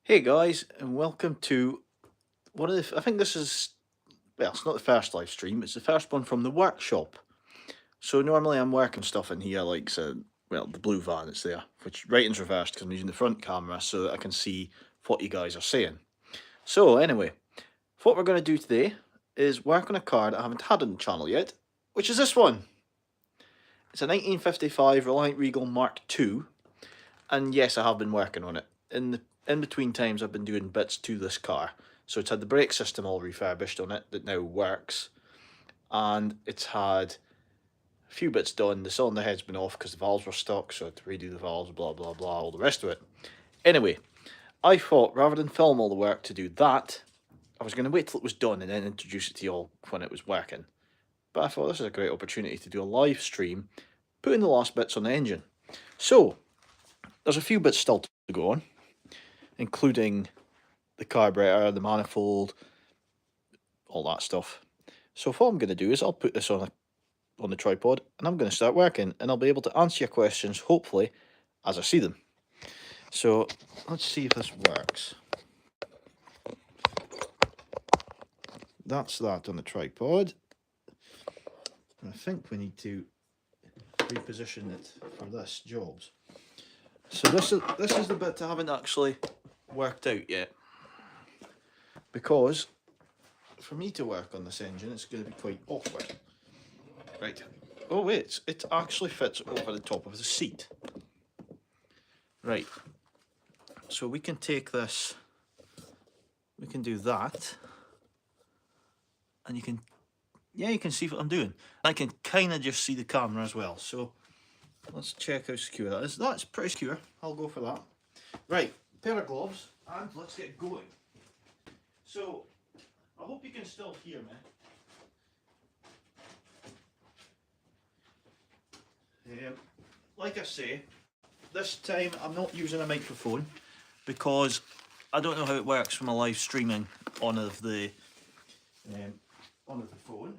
Hey guys, and welcome to one of the. I think this is, well, it's not the first live stream. It's the first one from the workshop. So normally I'm working stuff in here, like well, the blue van that's there, which writing's reversed because I'm using the front camera so that I can see what you guys are saying. So anyway, what we're going to do today is work on a car that I haven't had on the channel yet, which is this one. It's a 1955 Reliant Regal Mark II, and yes, I have been working on it. In between times, I've been doing bits to this car. So it's had the brake system all refurbished on it that now works, and it's had a few bits done. The cylinder head's been off because the valves were stuck, so I had to redo the valves, blah blah blah, all the rest of it. Anyway, I thought rather than film all the work to do that, I was going to wait till it was done and then introduce it to you all when it was working. But I thought this is a great opportunity to do a live stream, putting the last bits on the engine. So there's a few bits still to go on, including the carburetor, the manifold, all that stuff. So what I'm going to do is I'll put this on the tripod and I'm going to start working, and I'll be able to answer your questions hopefully as I see them. So let's see if this works. That's that on the tripod. And I think we need to reposition it for this jobs. So this is the bit I haven't actually worked out yet, because for me to work on this engine it's going to be quite awkward. Right. Oh wait, it actually fits over the top of the seat. Right. So we can take this, we can do that, and you can see what I'm doing. I can kind of just see the camera as well. So let's check how secure that is. That's pretty secure. I'll go for that. Right, pair of gloves, and let's get going. So I hope you can still hear me. Like I say, this time I'm not using a microphone because I don't know how it works for my live streaming on the phone.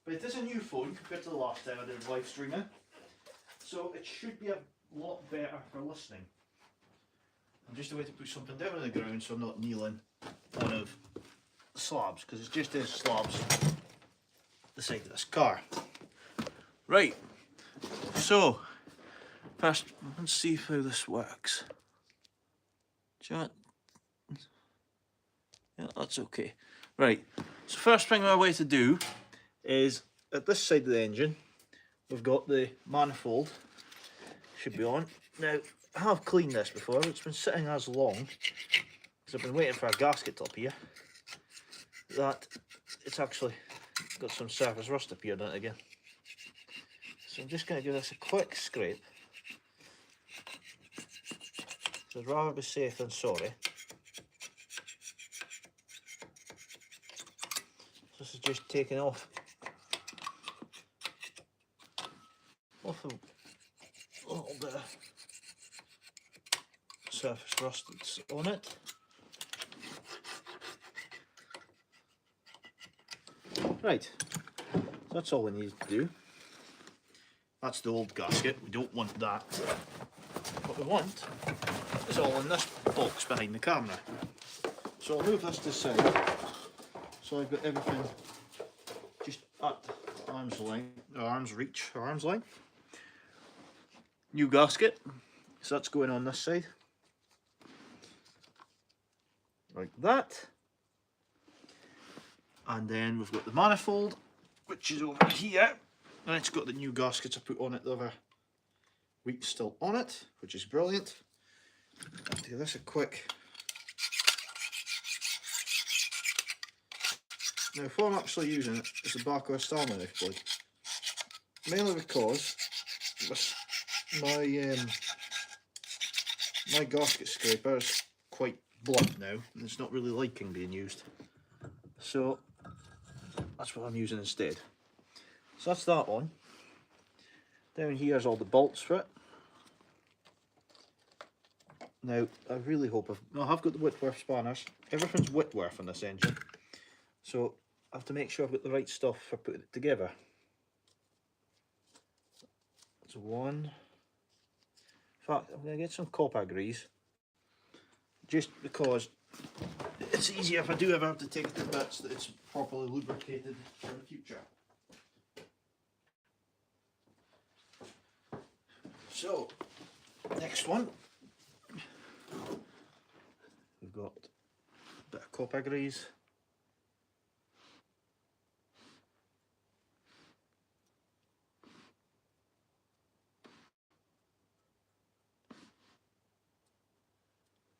But it is a new phone compared to the last time I did live streaming, so it should be a lot better for listening. I'm just away to put something down on the ground so I'm not kneeling on one of the slabs, because it's just these slabs the side of this car. Right, so first let's see how this works. Yeah, that's okay. Right, so first thing we're way to do is at this side of the engine we've got the manifold, should be on. Now I have cleaned this before, it's been sitting as long because I've been waiting for a gasket to appear that it's actually got some surface rust appeared on it again. So I'm just going to give this a quick scrape. So I'd rather be safe than sorry. This is just taking off a little bit of surface rust that's on it. Right, so that's all we need to do. That's the old gasket, we don't want that. What we want is all in this box behind the camera. So I'll move this to the side, so I've got everything just at arm's length. New gasket, so that's going on this side, like that. And then we've got the manifold, which is over here, and it's got the new gaskets I put on it the other week still on it, which is brilliant. I'll give this a quick. Now, if I'm actually using it, it's the back of a Stanley knife blade, mainly because my gasket scraper is quite blunt now, and it's not really liking being used. So that's what I'm using instead. So that's that one. Down here's all the bolts for it. Now I really hope I've got the Whitworth spanners. Everything's Whitworth on this engine, so I have to make sure I've got the right stuff for putting it together. That's one. In fact, I'm going to get some copper grease just because it's easier if I do ever have to take it to bits that it's properly lubricated for the future. So, next one, we've got a bit of copper grease.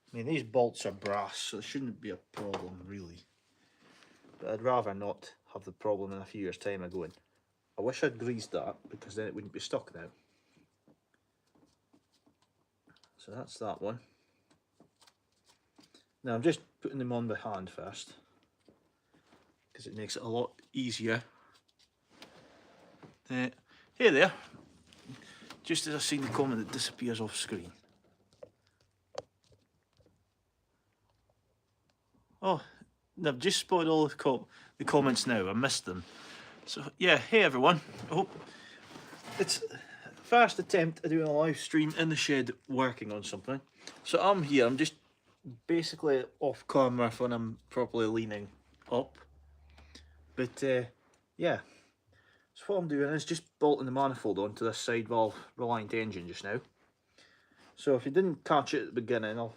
I mean, these bolts are brass, so it shouldn't be a problem really. But I'd rather not have the problem in a few years' time of going, I wish I'd greased that, because then it wouldn't be stuck now. So that's that one. Now I'm just putting them on by hand first, because it makes it a lot easier. Hey there, just as I seen the comment that disappears off screen. Oh, I've just spotted all the comments now, I missed them. So yeah, hey everyone, I hope it's first attempt at doing a live stream in the shed working on something. So I'm here, I'm just basically off camera when I'm properly leaning up. But yeah, so what I'm doing is just bolting the manifold onto this side valve Reliant engine just now. So if you didn't catch it at the beginning, I'll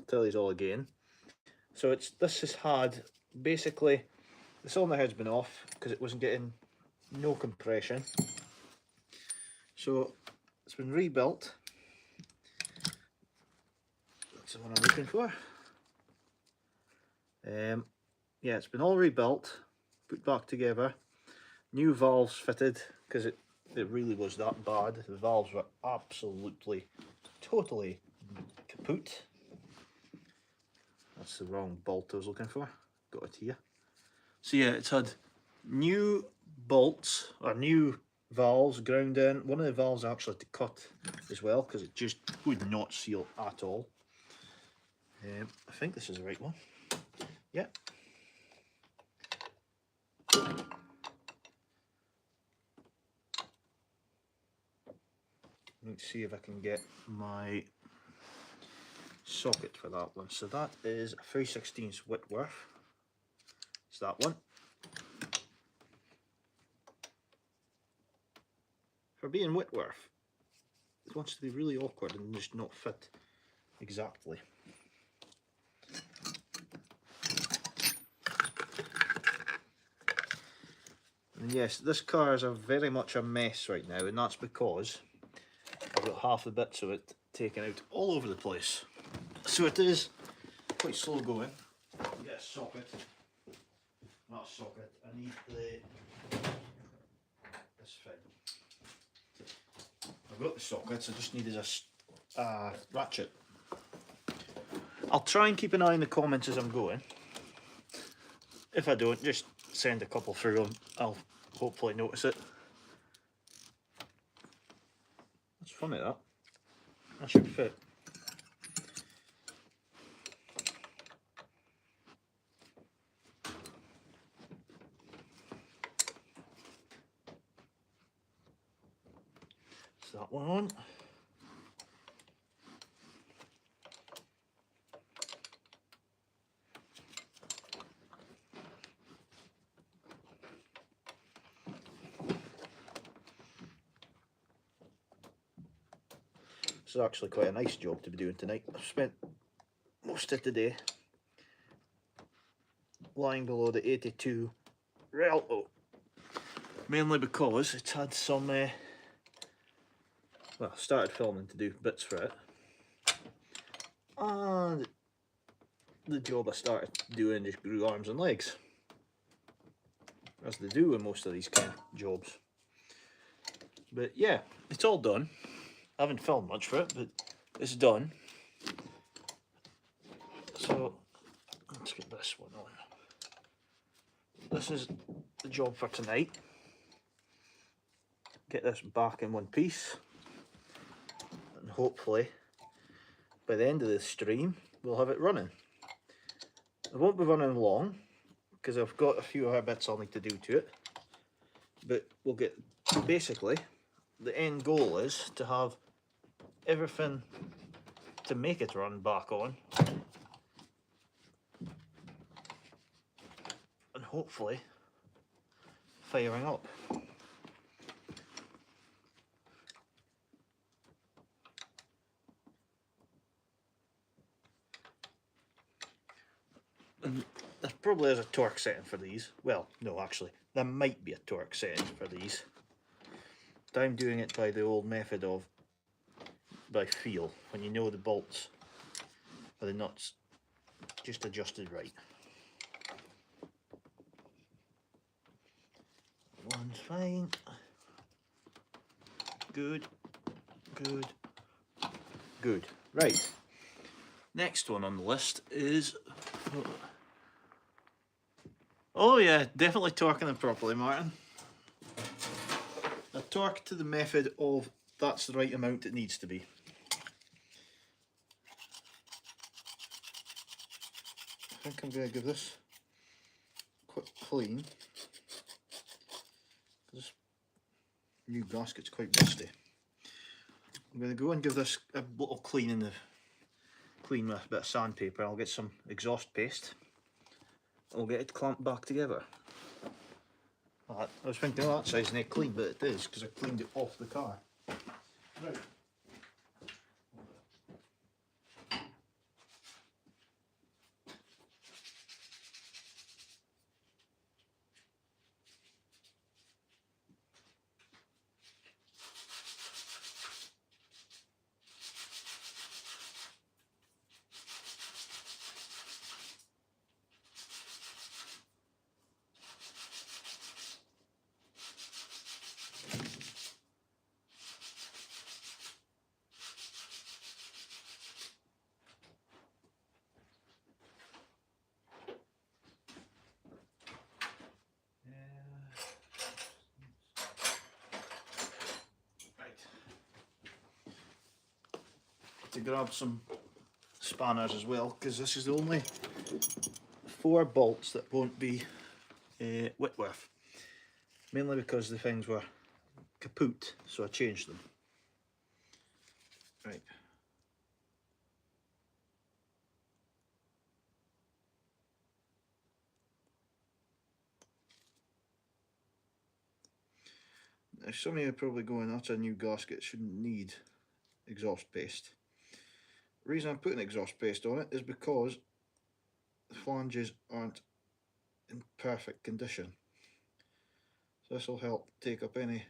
tell you all again. So this has had, basically, the cylinder head's been off because it wasn't getting no compression. So it's been rebuilt. That's the one I'm looking for. Yeah, it's been all rebuilt, put back together. New valves fitted, because it really was that bad. The valves were absolutely, totally kaput. That's the wrong bolt I was looking for. Got it here. So yeah, it's had new bolts, or new valves ground in. One of the valves I actually had to cut as well, because it just would not seal at all. I think this is the right one. Yeah. Let's see if I can get my socket for that one. So that is a 3/16 Whitworth. It's that one. For being Whitworth, it wants to be really awkward and just not fit exactly. And yes, this car is very much a mess right now, and that's because I've got half the bits of it taken out all over the place. So it is quite slow going. Get a socket. Not a socket. I need this thing. I've got the sockets. I just needed a ratchet. I'll try and keep an eye on the comments as I'm going. If I don't, just send a couple through them. I'll hopefully notice it. That's funny, that. That should fit. So that one on. This is actually quite a nice job to be doing tonight. I've spent most of today lying below the Mk2 Reliant, mainly because it's had some well, I started filming to do bits for it, and the job I started doing just grew arms and legs, as they do with most of these kind of jobs. But yeah, it's all done. I haven't filmed much for it, but it's done. So let's get this one on. This is the job for tonight. Get this back in one piece, and hopefully by the end of the stream we'll have it running. It won't be running long because I've got a few other bits I'll need to do to it, but we'll get, basically the end goal is to have everything to make it run back on hopefully firing up. And there probably is a torque setting for these. Well, no, actually, there might be a torque setting for these. But I'm doing it by the old method of by feel, when you know the bolts or the nuts just adjusted right. One's fine. Good, good, good. Right. Next one on the list is... Oh yeah, definitely torquing them properly, Martin. A torque to the method of that's the right amount it needs to be. I think I'm going to give this a quick clean. This new gasket's quite rusty. I'm going to go and give this a little clean with a bit of sandpaper. I'll get some exhaust paste. I'll get it clamped back together. I was thinking, oh, that size ain't clean, but it is because I cleaned it off the car. Right. To grab some spanners as well, because this is the only 4 bolts that won't be Whitworth, mainly because the things were kaput, so I changed them. Right. Now some of you are probably going, that's a new gasket, shouldn't need exhaust paste. The reason I'm putting exhaust paste on it is because the flanges aren't in perfect condition. So this will help take up any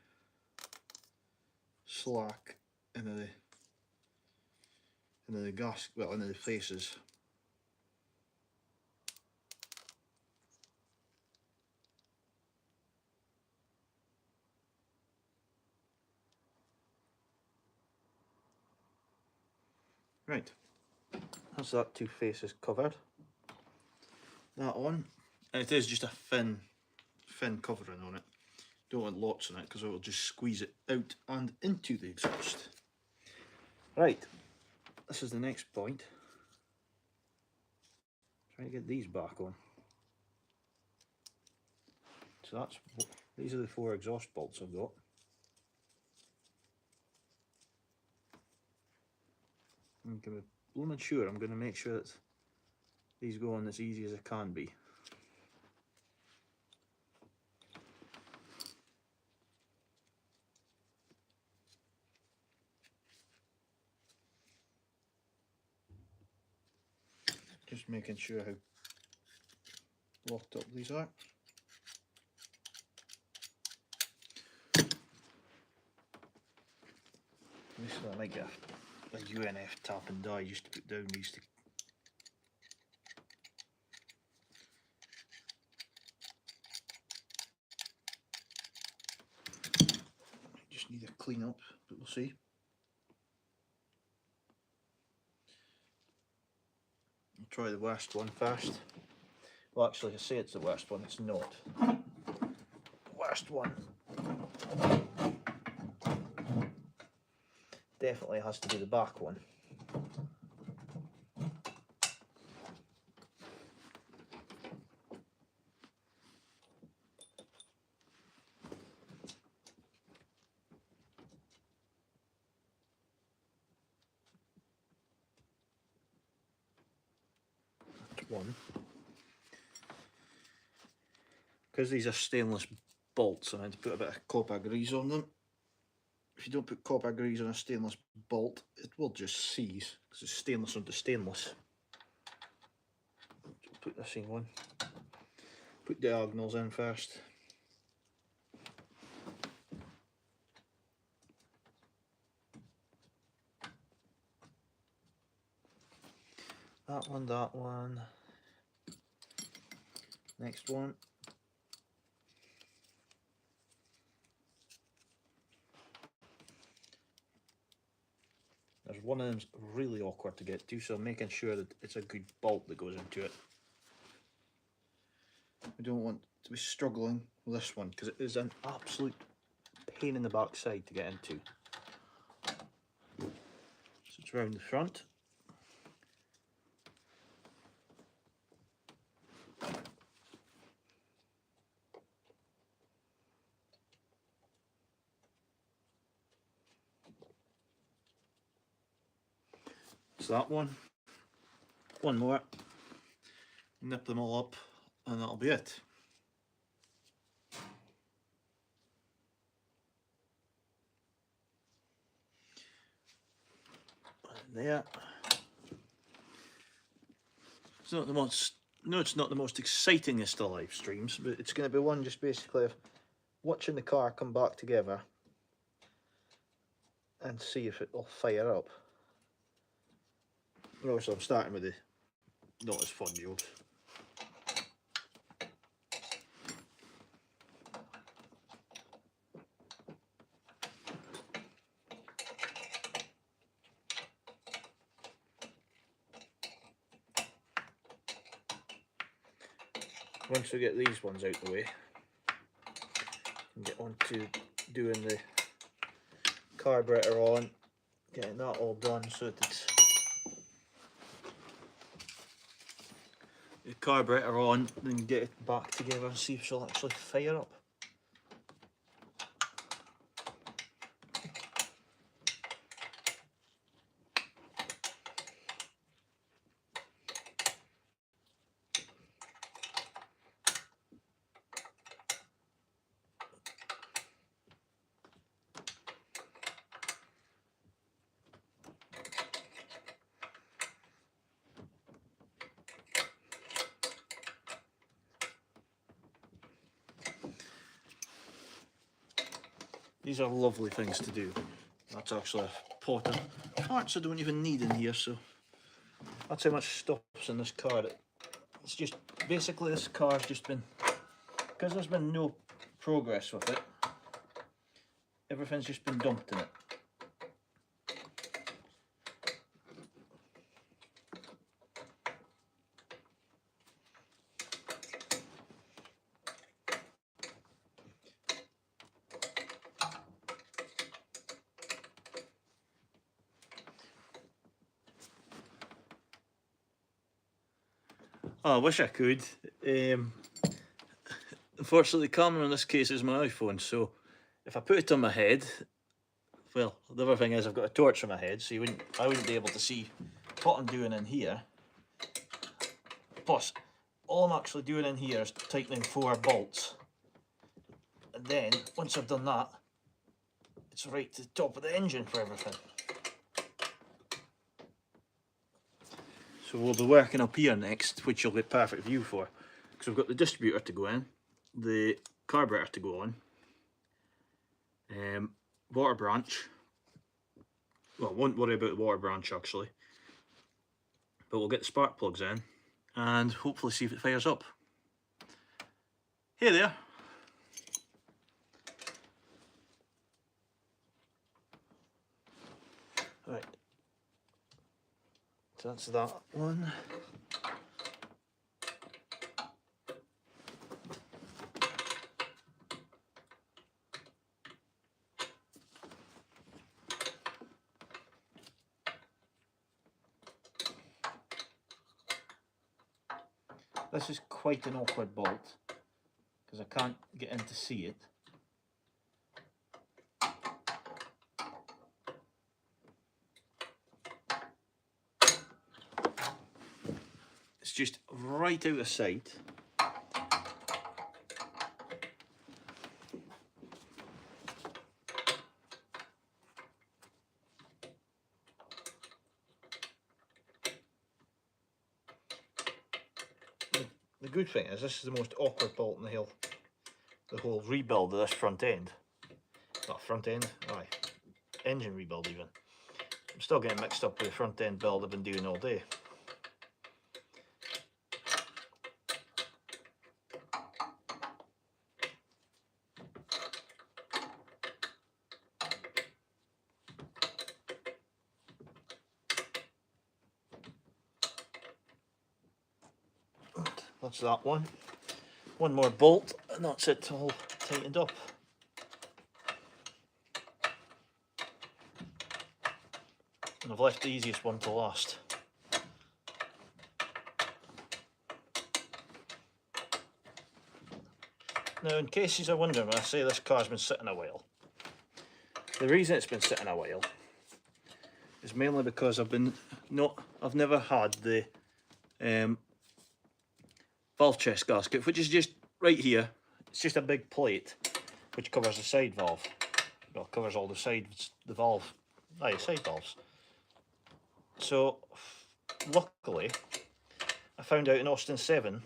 slack into the gas, well, into the faces. Right, that's that 2 faces covered. That on, and it is just a thin covering on it. Don't want lots on it because it will just squeeze it out and into the exhaust. Right, this is the next point. Try to get these back on. So these are the 4 exhaust bolts I've got. I'm going to blooming sure I'm going to make sure that these go on as easy as I can be. Just making sure how locked up these are. Basically, I might get a UNF tap and die just to put down these. Just need a clean up, but we'll see. I'll try the worst one first. Well, actually, I say it's the worst one, it's not. The worst one definitely has to be the back one. That's one. because these are stainless bolts, I had to put a bit of copper grease on them. If you don't put copper grease on a stainless bolt, it will just seize because it's stainless onto stainless. Put this in one. Put diagonals in first. That one, that one. Next one. There's one of them's really awkward to get to, so I'm making sure that it's a good bolt that goes into it. We don't want to be struggling with this one because it is an absolute pain in the backside to get into. So it's round the front. So that one more, nip them all up, and that'll be it. There. It's not the most, no, it's not the most excitingest of live streams, but it's going to be one just basically of watching the car come back together and see if it'll fire up. And also I'm starting with the not as fun jobs. Once we get these ones out the way, and get on to doing the carburetor on, getting that all done so that it's the carburetor on, then get it back together and see if she'll actually fire up. These are lovely things to do. That's actually a pot of parts I don't even need in here, so that's how much stuff's in this car. It's just, basically this car's just been, because there's been no progress with it, everything's just been dumped in it. Oh, I wish I could. Unfortunately, the camera in this case is my iPhone, so if I put it on my head, well, the other thing is I've got a torch on my head, so I wouldn't be able to see what I'm doing in here. Plus, all I'm actually doing in here is tightening 4 bolts. And then, once I've done that, it's right to the top of the engine for everything. So we'll be working up here next, which you'll get perfect view for, because we've got the distributor to go in, the carburetor to go on, water branch. Well, won't worry about the water branch actually, but we'll get the spark plugs in and hopefully see if it fires up. Hey there. Right. So that's that one. This is quite an awkward bolt because I can't get in to see it. It's just right out of sight. the good thing is this is the most awkward bolt in the whole rebuild of this front end. Not front end, aye, engine rebuild even. I'm still getting mixed up with the front end build I've been doing all day. That's that one. One more bolt and that's it all tightened up. And I've left the easiest one to last. Now, in case you're wondering when I say this car's been sitting a while, the reason it's been sitting a while is mainly because I've never had the valve chest gasket, which is just right here. It's just a big plate which covers the side valve. Well, covers all the sides, the valve, side valves. So, luckily, I found out in Austin 7,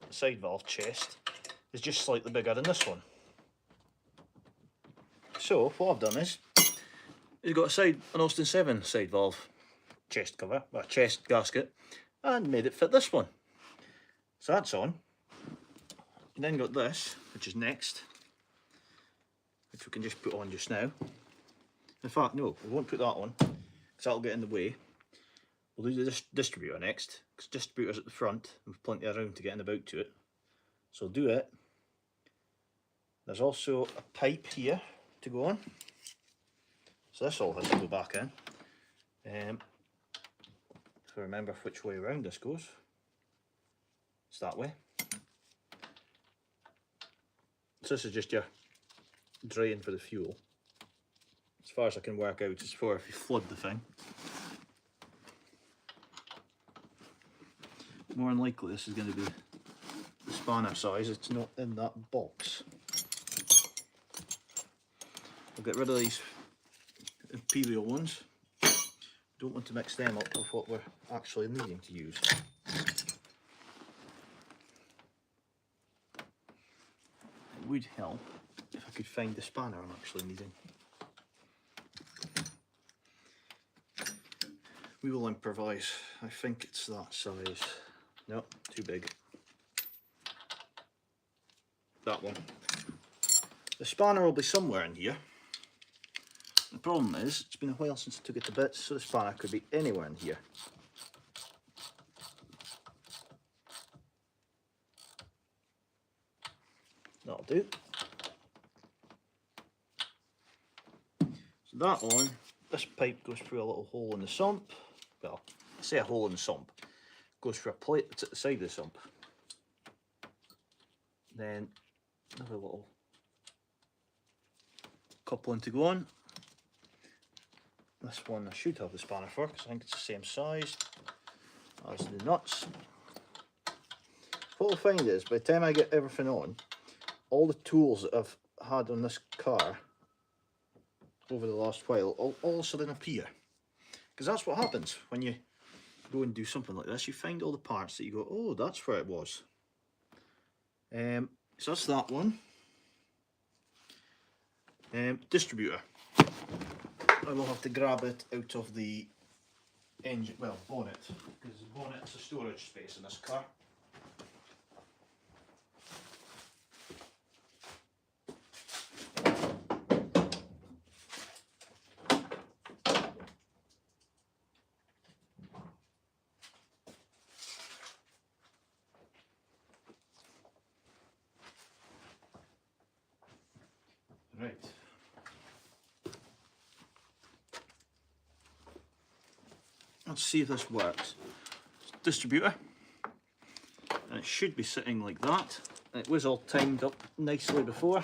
the side valve chest is just slightly bigger than this one. So, what I've done is, it's got an Austin 7 side valve chest cover, or chest gasket, and made it fit this one. So that's on. You then got this, which is next, which we can just put on just now. In fact, no, we won't put that on, because that'll get in the way. We'll do the distributor next, because distributor's at the front, and we've plenty of room to get in about to it. So we'll do it. There's also a pipe here to go on. So this all has to go back in. If I remember which way around this goes. It's that way. So this is just your drain for the fuel. As far as I can work out, it's for if you flood the thing. More than likely this is going to be the spanner size, it's not in that box. I'll get rid of these imperial ones. Don't want to mix them up with what we're actually needing to use. It would help if I could find the spanner I'm actually needing. We will improvise. I think it's that size. No, too big. That one. The spanner will be somewhere in here. The problem is, it's been a while since I took it to bits, so the spanner could be anywhere in here. That'll do. So that one, this pipe goes through a little hole in the sump. Well, I say a hole in the sump. Goes through a plate that's at the side of the sump. Then another little coupling to go on. This one I should have the spanner for because I think it's the same size as the nuts. What I'll find is, by the time I get everything on, all the tools that I've had on this car over the last while all of a sudden appear. Because that's what happens when you go and do something like this. You find all the parts that you go, oh, that's where it was. So that's that one. Distributor. I will have to grab it out of the engine, well, bonnet, because the bonnet's a storage space in this car. Right. Let's see if this works. Distributor, and it should be sitting like that. It was all timed up nicely before.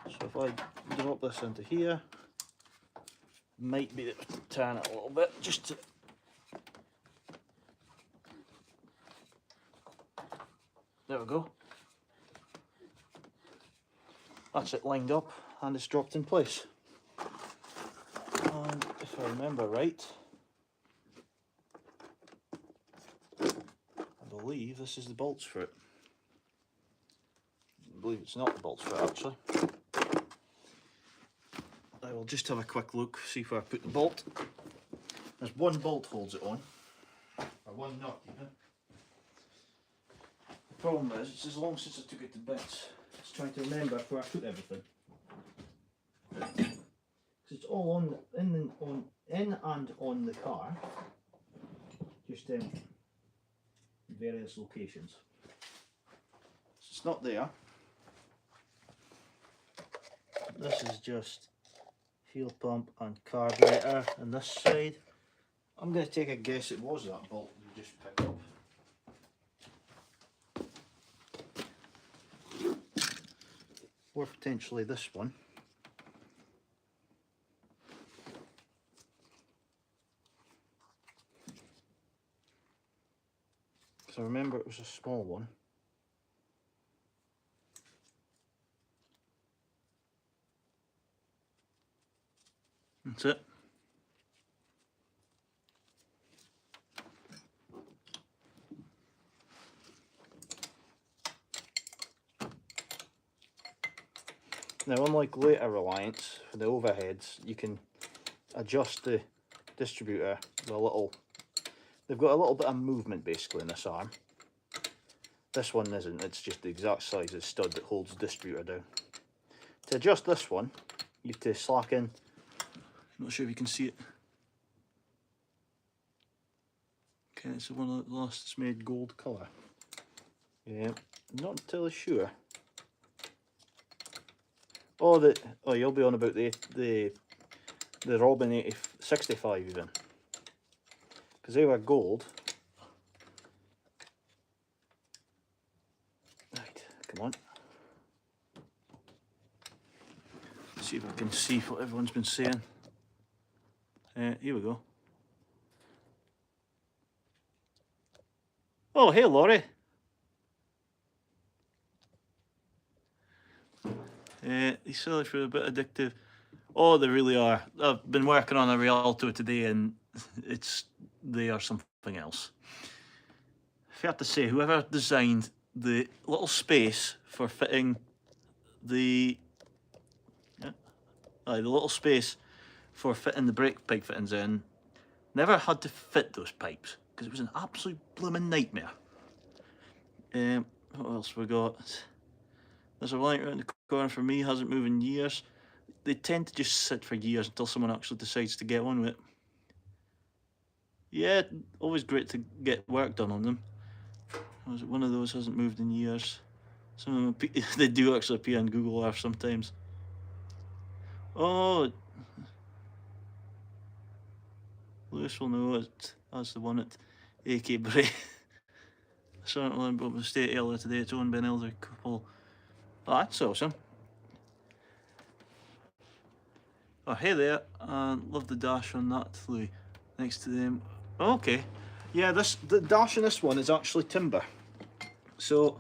So if I drop this into here, might be able to turn it a little bit just to there we go. That's it lined up and it's dropped in place. And if I remember right, believe this is the bolts for it. I believe it's not the bolts for it, actually. I will just have a quick look, see if I put the bolt. There's one bolt holds it on, or one nut even. The problem is, it's as long since I took it to bits, it's trying to remember where I put everything. Because it's all in and on the car, just in various locations. So it's not there. This is just fuel pump and carburetor on this side. I'm going to take a guess it was that bolt you just picked up. Or potentially this one. So remember it was a small one. That's it. Now, unlike later Reliance, for the overheads, you can adjust the distributor with a little. They've got a little bit of movement basically in this arm. This one isn't, it's just the exact size of the stud that holds the distributor down. To adjust this one, you have to slack in. I'm not sure if you can see it. Okay, it's one of the last that's made gold colour. Yeah, not entirely sure. Oh, you'll be on about the Robin 65 even. Because they were gold. Right, come on. Let's see if I can see what everyone's been saying. Here we go. Oh, hey Laurie. These sellers are a bit addictive. Oh, they really are. I've been working on a Rialto today and they are something else. Fair to say, whoever designed the little space for fitting the little space for fitting the brake pipe fittings in never had to fit those pipes because it was an absolute blooming nightmare. What else we got? There's a light around the corner for me, hasn't moved in years. They tend to just sit for years until someone actually decides to get on with it. Yeah, always great to get work done on them. One of those hasn't moved in years. Some of them, they do actually appear on Google Earth sometimes. Oh, Lewis will know it. That's the one at AK Bray. Certainly, but mistake earlier today. It's owned by an elderly couple. Oh, that's awesome. Oh, hey there. Love the dash on that, Louis. Next to them. Oh, okay. Yeah, the dash in this one is actually timber. So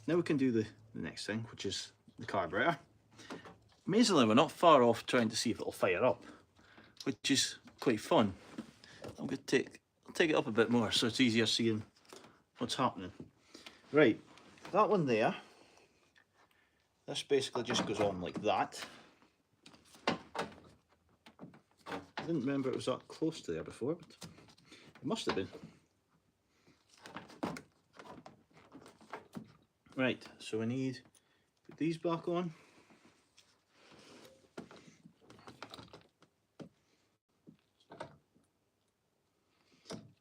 now we can do the next thing, which is the carburetor. Amazingly, we're not far off trying to see if it'll fire up, which is quite fun. I'm going to take it up a bit more so it's easier seeing what's happening. Right, that one there. This basically just goes on like that. I didn't remember it was that close to there before, but it must have been. Right, so we need to put these back on.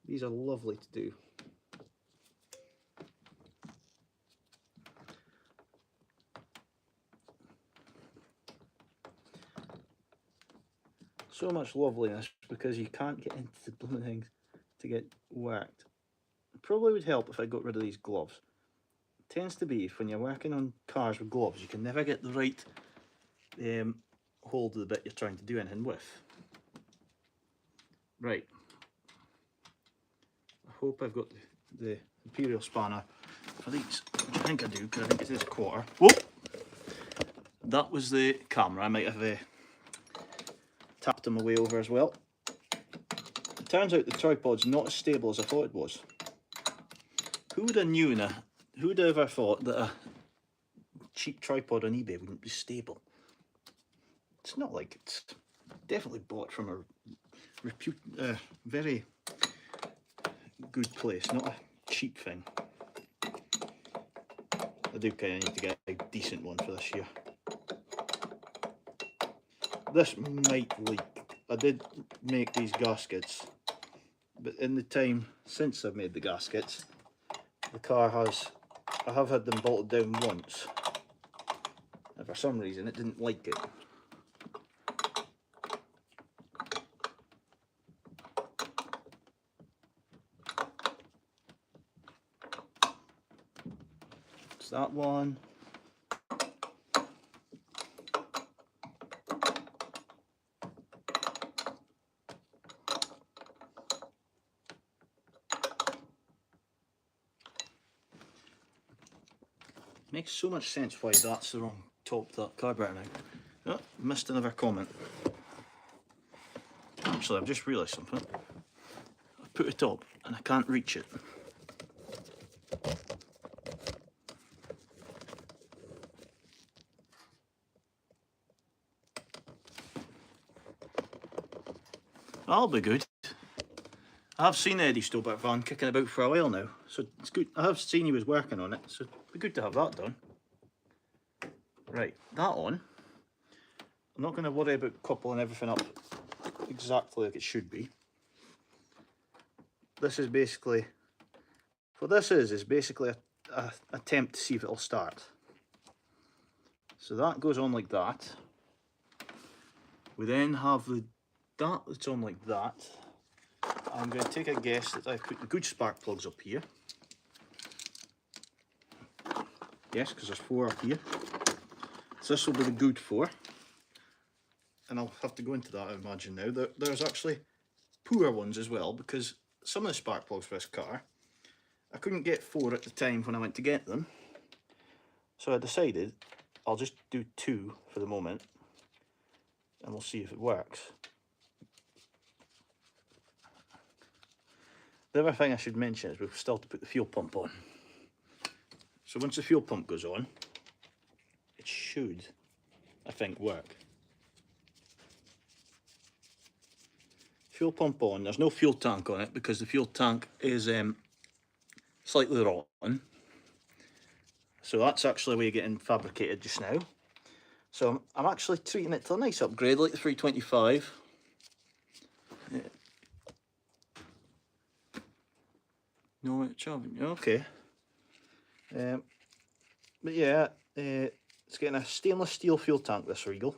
These are lovely to do. So much loveliness because you can't get into the blooming things to get worked. It probably would help if I got rid of these gloves. It tends to be when you're working on cars with gloves, you can never get the right hold of the bit you're trying to do anything with. Right. I hope I've got the imperial spanner for these, which I think I do because I think it is a quarter. Whoop! That was the camera. I might have tapped them away over as well. It turns out the tripod's not as stable as I thought it was. Who would have known? Who would have ever thought that a cheap tripod on eBay wouldn't be stable? It's not like it's definitely bought from a very good place, not a cheap thing. I do kind of need to get a decent one for this year. This might leak. I did make these gaskets, but in the time since I've made the gaskets, the car I have had them bolted down once, and for some reason it didn't like it. It's that one. Makes so much sense why that's the wrong top to that carburetor now. Oh, missed another comment. Actually, I've just realised something. I've put a top and I can't reach it. That'll be good. I have seen Eddie Stobart van kicking about for a while now, so it's good. I have seen he was working on it, so it'd be good to have that done. Right, that on. I'm not going to worry about coupling everything up exactly like it should be. This is basically, what this is basically a attempt to see if it'll start. So that goes on like that. We then have that that's on like that. I'm going to take a guess that I've put the good spark plugs up here. Yes, because there's 4 up here. So this will be the good 4. And I'll have to go into that, I imagine now. There's actually poor ones as well, because some of the spark plugs for this car, I couldn't get 4 at the time when I went to get them. So I decided I'll just do 2 for the moment, and we'll see if it works. The other thing I should mention is we've still to put the fuel pump on. So once the fuel pump goes on, it should, I think, work. Fuel pump on, there's no fuel tank on it because the fuel tank is slightly rotten. So that's actually the way getting fabricated just now. So I'm actually treating it to a nice upgrade like the 325. Yeah. No, it's okay. But yeah, it's getting a stainless steel fuel tank, this Regal.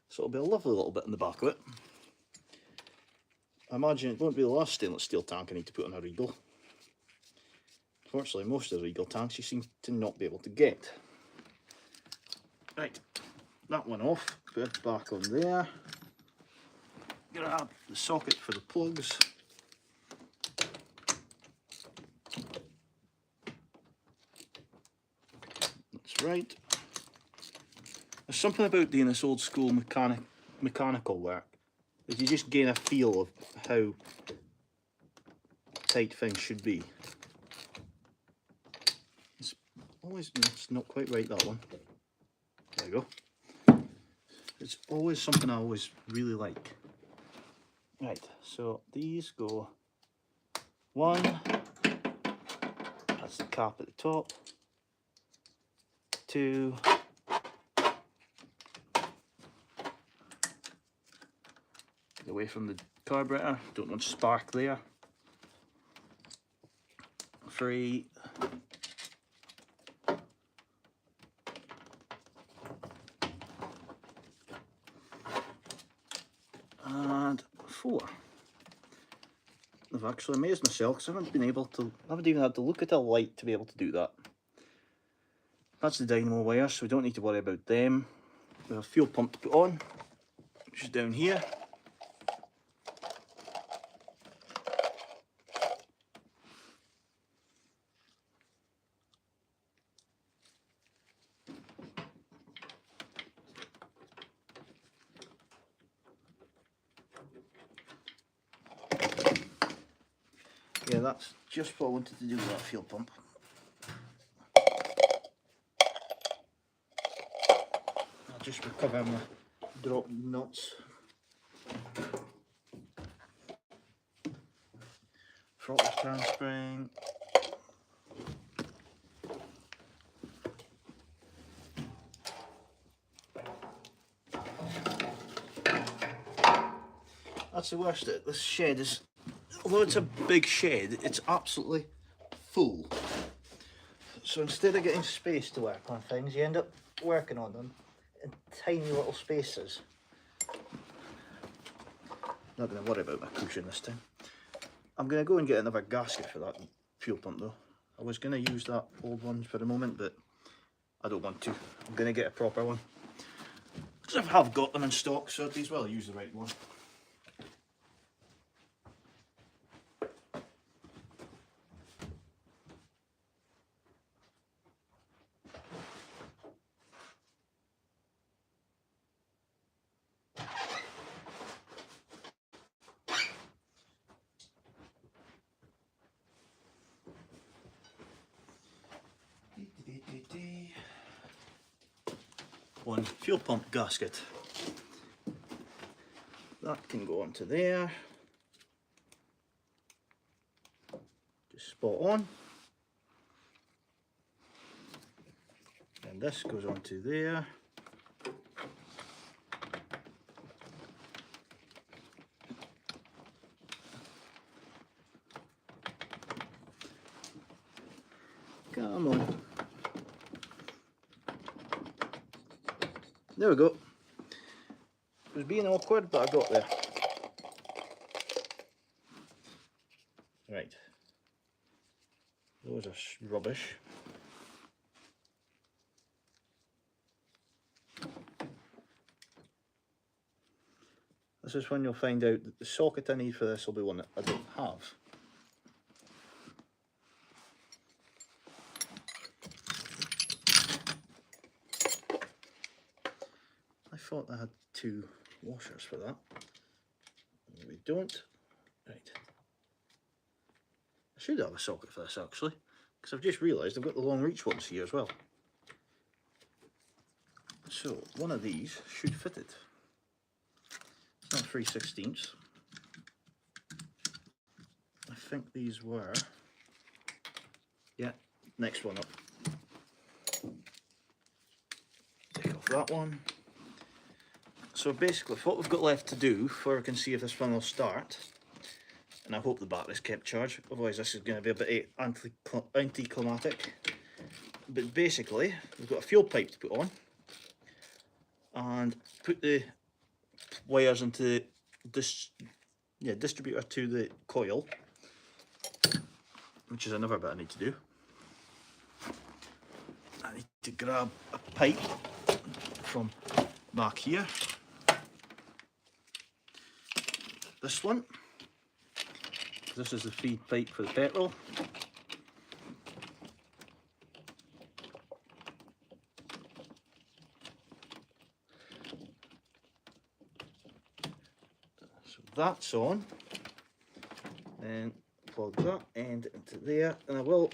So it'll be a lovely little bit in the back of it. I imagine it won't be the last stainless steel tank I need to put on a Regal. Unfortunately, most of the Regal tanks you seem to not be able to get. Right, that one off, put it back on there. Grab the socket for the plugs. That's right. There's something about doing this old school mechanical work that you just gain a feel of how tight things should be. It's not quite right, that one. There you go. It's always something I always really like. Right, so these go 1, that's the cap at the top, 2, away from the carburetor, don't want spark there, 3, and 4. I've actually amazed myself because I haven't even had to look at a light to be able to do that. That's the dynamo wires, so we don't need to worry about them. We have a fuel pump to put on, which is down here. Yeah, that's just what I wanted to do with that fuel pump. just recover my drop nuts. Throttle stand spring. That's the worst. This shed is, although it's a big shed, it's absolutely full. So instead of getting space to work on things, you end up working on them in tiny little spaces. Not going to worry about my cushion this time. I'm going to go and get another gasket for that fuel pump though. I was going to use that old one for the moment, but I don't want to. I'm going to get a proper one. Because I have got them in stock, so I'd as well use the right one. One fuel pump gasket. That can go onto there. Just spot on. And this goes onto there. Come on. There we go. It was being awkward, but I got there. Right. Those are rubbish. This is when you'll find out that the socket I need for this will be one that I don't have. I thought I had 2 washers for that. We don't. Right. I should have a socket for this actually, because I've just realised I've got the long reach ones here as well. So one of these should fit it. It's not 3/16. I think these were. Yeah, next one up. Take off that one. So basically what we've got left to do before we can see if this one will start, and I hope the battery's kept charged, otherwise this is going to be a bit anticlimactic. But basically we've got a fuel pipe to put on and put the wires into this distributor to the coil, which is another bit I need to do. I need to grab a pipe from back here. This one. This is the feed pipe for the petrol. So that's on. And plug that end into there. And I will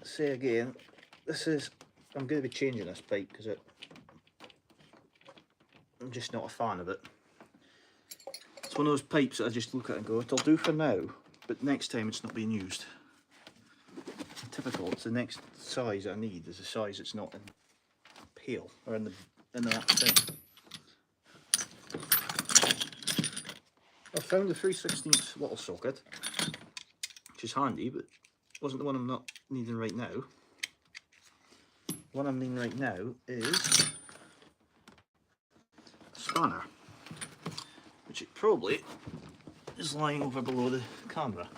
say again, I'm going to be changing this pipe because I'm just not a fan of it. It's one of those pipes that I just look at and go, it'll do for now, but next time it's not being used. Typical, it's the next size I need is the size it's not in pail or in that thing. I found the 3/16 little socket, which is handy, but wasn't the one I'm not needing right now. The one I'm needing right now is a spanner, which it probably is lying over below the camera.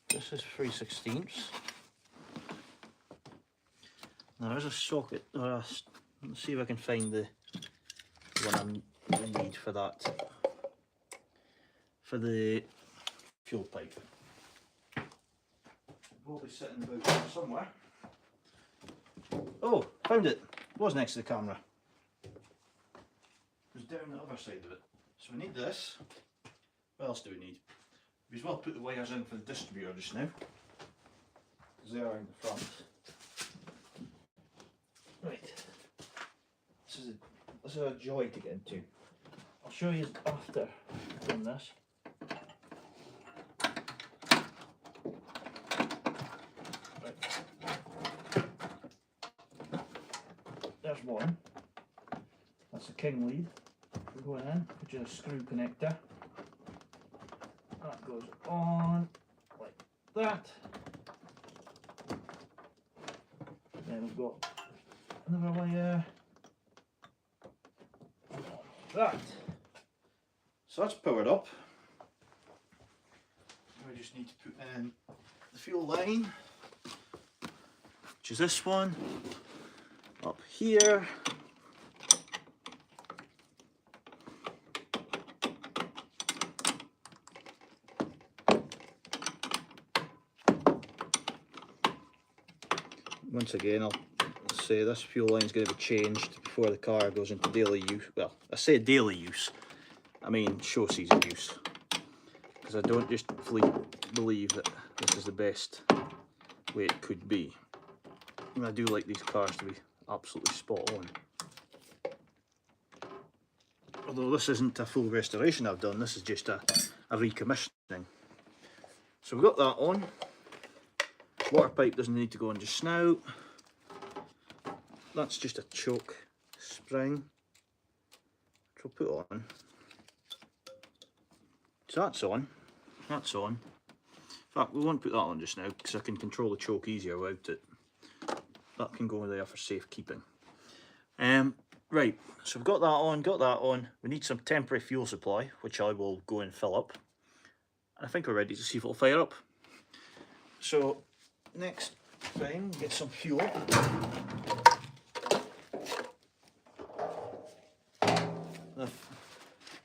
This is 3/16. Now there's a socket, let's see if I can find the one I need for that, for the fuel pipe. Probably sitting about here somewhere. Oh, found it. It was next to the camera. It was down the other side of it. So we need this. what else do we need? We as well put the wires in for the distributor just now, because they are in the front. Right, this is a joy to get into. I'll show you after I've done this. Right. There's one. That's the king lead. We're going in, which is a screw connector. That goes on like that. Then we've got another wire. That. So that's powered up. We just need to put in the fuel line, which is this one, up here. Once again, I'll say this fuel line is going to be changed before the car goes into daily use. Well, I say daily use, I mean show season use, because I don't just fully believe that this is the best way it could be. And I do like these cars to be absolutely spot on. Although this isn't a full restoration I've done, this is just a recommissioning. So we've got that on. Water pipe doesn't need to go on just now. That's just a choke spring, which we'll put on. So that's on. That's on. In fact, we won't put that on just now because I can control the choke easier without it. That can go there for safekeeping. Right, so we've got that on, got that on. We need some temporary fuel supply, which I will go and fill up. And I think we're ready to see if it'll fire up. So next thing, get some fuel.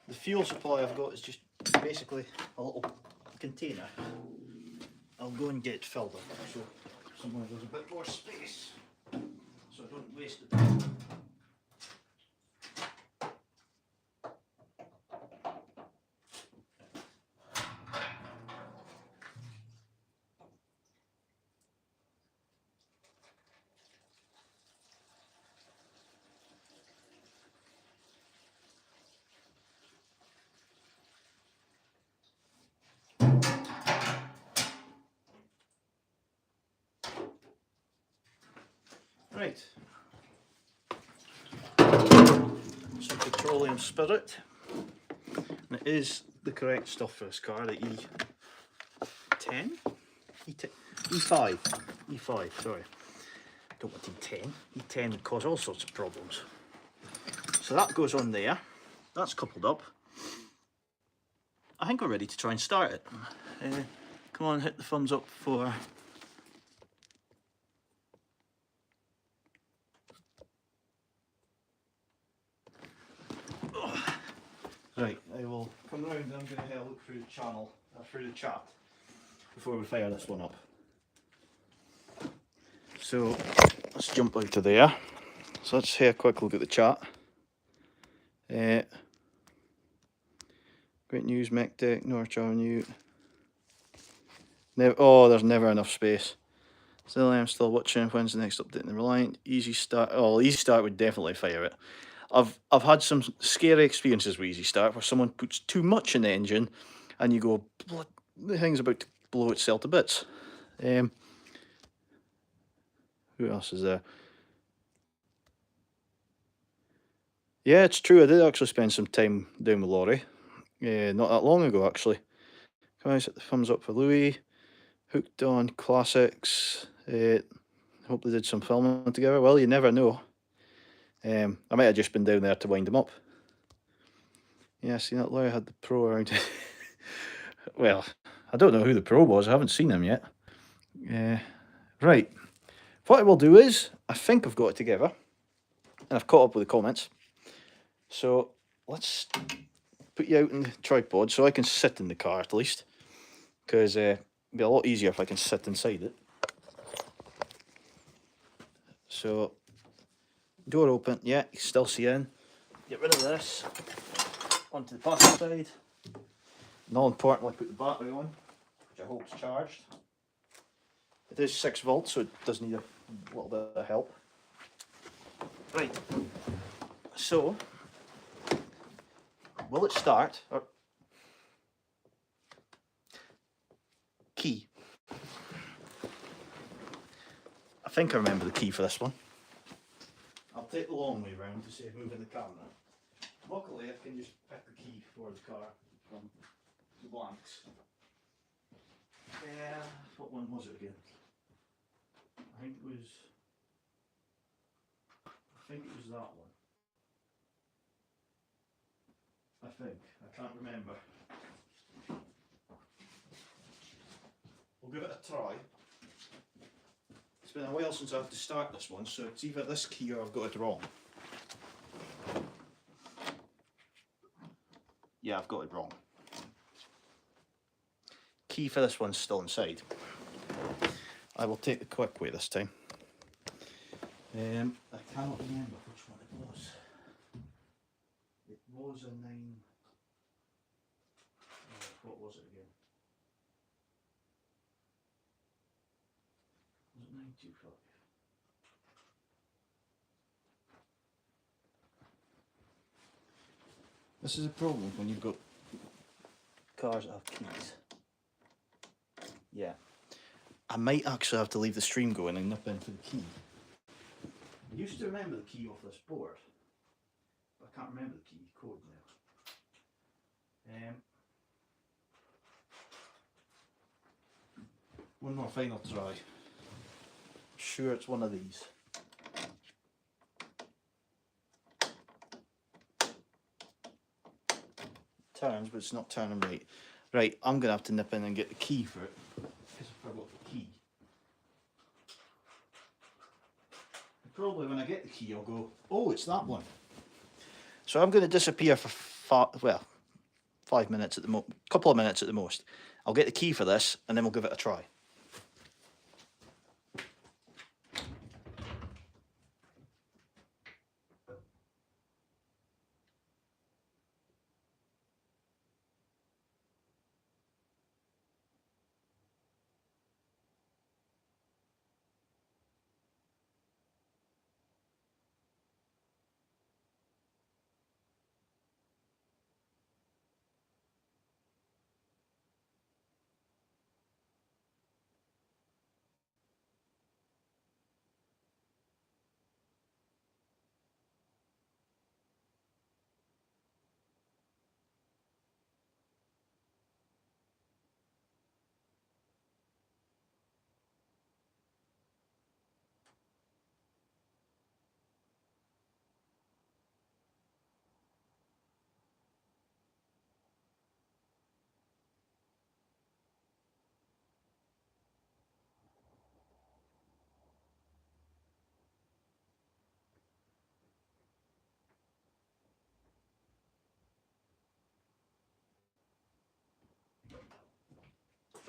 The fuel supply I've got is just basically a little container. I'll go and get it filled up so somewhere there's a bit more space, so I don't waste it. Right, some petroleum spirit, and it is the correct stuff for this car, the E10? E5, sorry, don't want E10, E10 would cause all sorts of problems. So that goes on there, that's coupled up. I think we're ready to try and start it. Come on, hit the thumbs up for... Right, I will come round and I'm going to have a look through the channel, through the chat, before we fire this one up. So, let's jump out to there. So let's have a quick look at the chat. Great news, Mk2, North Avenue. Oh, there's never enough space. Still, I'm still watching. When's the next update in the Reliant? Easy Start. Oh, Easy Start would definitely fire it. I've had some scary experiences with Easy Start where someone puts too much in the engine and you go, the thing's about to blow itself to bits. Who else is there? Yeah, it's true. I did actually spend some time down with Laurie. Not that long ago, actually. Can I hit the thumbs up for Louis? Hooked on classics. Hope they did some filming together. Well, you never know. I might have just been down there to wind them up. Yeah, see that Laurie had the pro around. Well, I don't know who the pro was. I haven't seen him yet. Right. What I will do is, I think I've got it together. And I've caught up with the comments. So, let's put you out in the tripod so I can sit in the car at least. Because it'll be a lot easier if I can sit inside it. So, door open. Yeah, you can still see in. Get rid of this. Onto the passenger side. Not important, I put the battery on, which I hope is charged. It is 6 volts, so it does need a little bit of help. Right, so will it start? Or key. I think I remember the key for this one. I'll take the long way round to save moving the camera. Luckily, I can just pick the key for the car from the blanks. Yeah, what one was it again? I think it was that one. I can't remember. We'll give it a try. It's been a while since I've had to start this one, so it's either this key or I've got it wrong. Yeah, I've got it wrong. Key for this one's still inside. I will take the quick way this time. I cannot remember which one it was. It was a 9... what was it again? Was it 925? This is a problem when you've got cars that have keys. Yeah. I might actually have to leave the stream going and nip in for the key. I used to remember the key off this board, but I can't remember the key code now. One more final try. Sure, it's one of these. Turns, but it's not turning right. Right, I'm going to have to nip in and get the key for it, because I forgot the key. And probably when I get the key I'll go, oh, it's that one. So I'm going to disappear for 5 minutes at the couple of minutes at the most. I'll get the key for this and then we'll give it a try.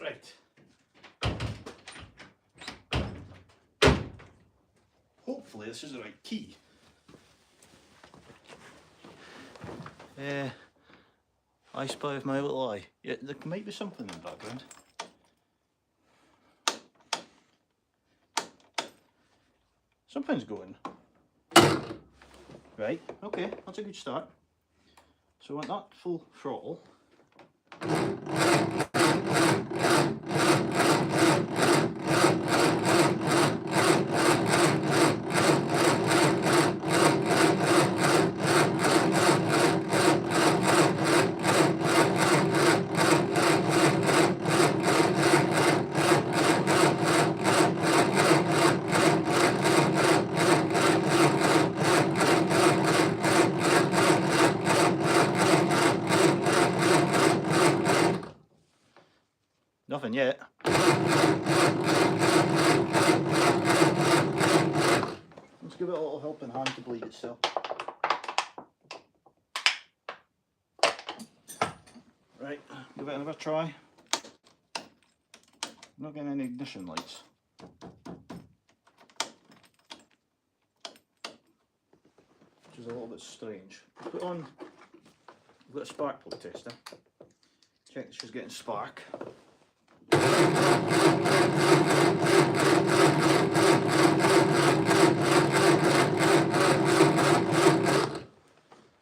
Right. Hopefully this is the right key. I spy with my little eye. Yeah, there might be something in the background. Something's going. Right, okay, that's a good start. So I want that full throttle. Nothing yet. Let's give it a little helping hand to bleed itself. Right, give it another try. Not getting any ignition lights. Which is a little bit strange. Put on, we've got a spark plug tester. Check that she's getting spark.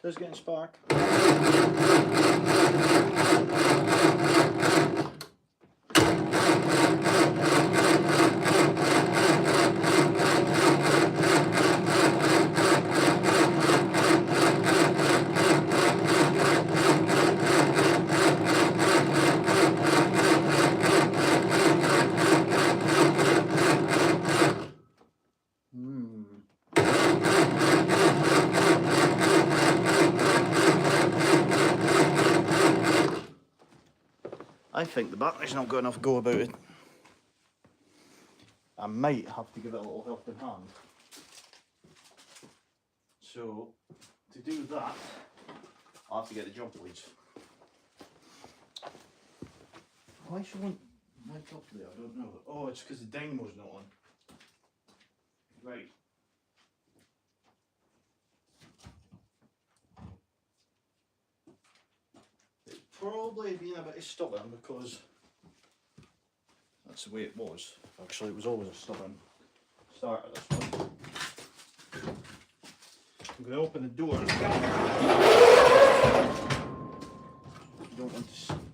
Just getting spark. I think the battery's not got enough go about it. I might have to give it a little helping hand. So, to do that, I'll have to get the jump leads. Why should one light up there? I don't know. Oh, it's because the dynamo's not on. Right. It's probably been a bit stubborn because that's the way it was. Actually, it was always a stubborn start at this one. I'm going to open the door. You don't want to.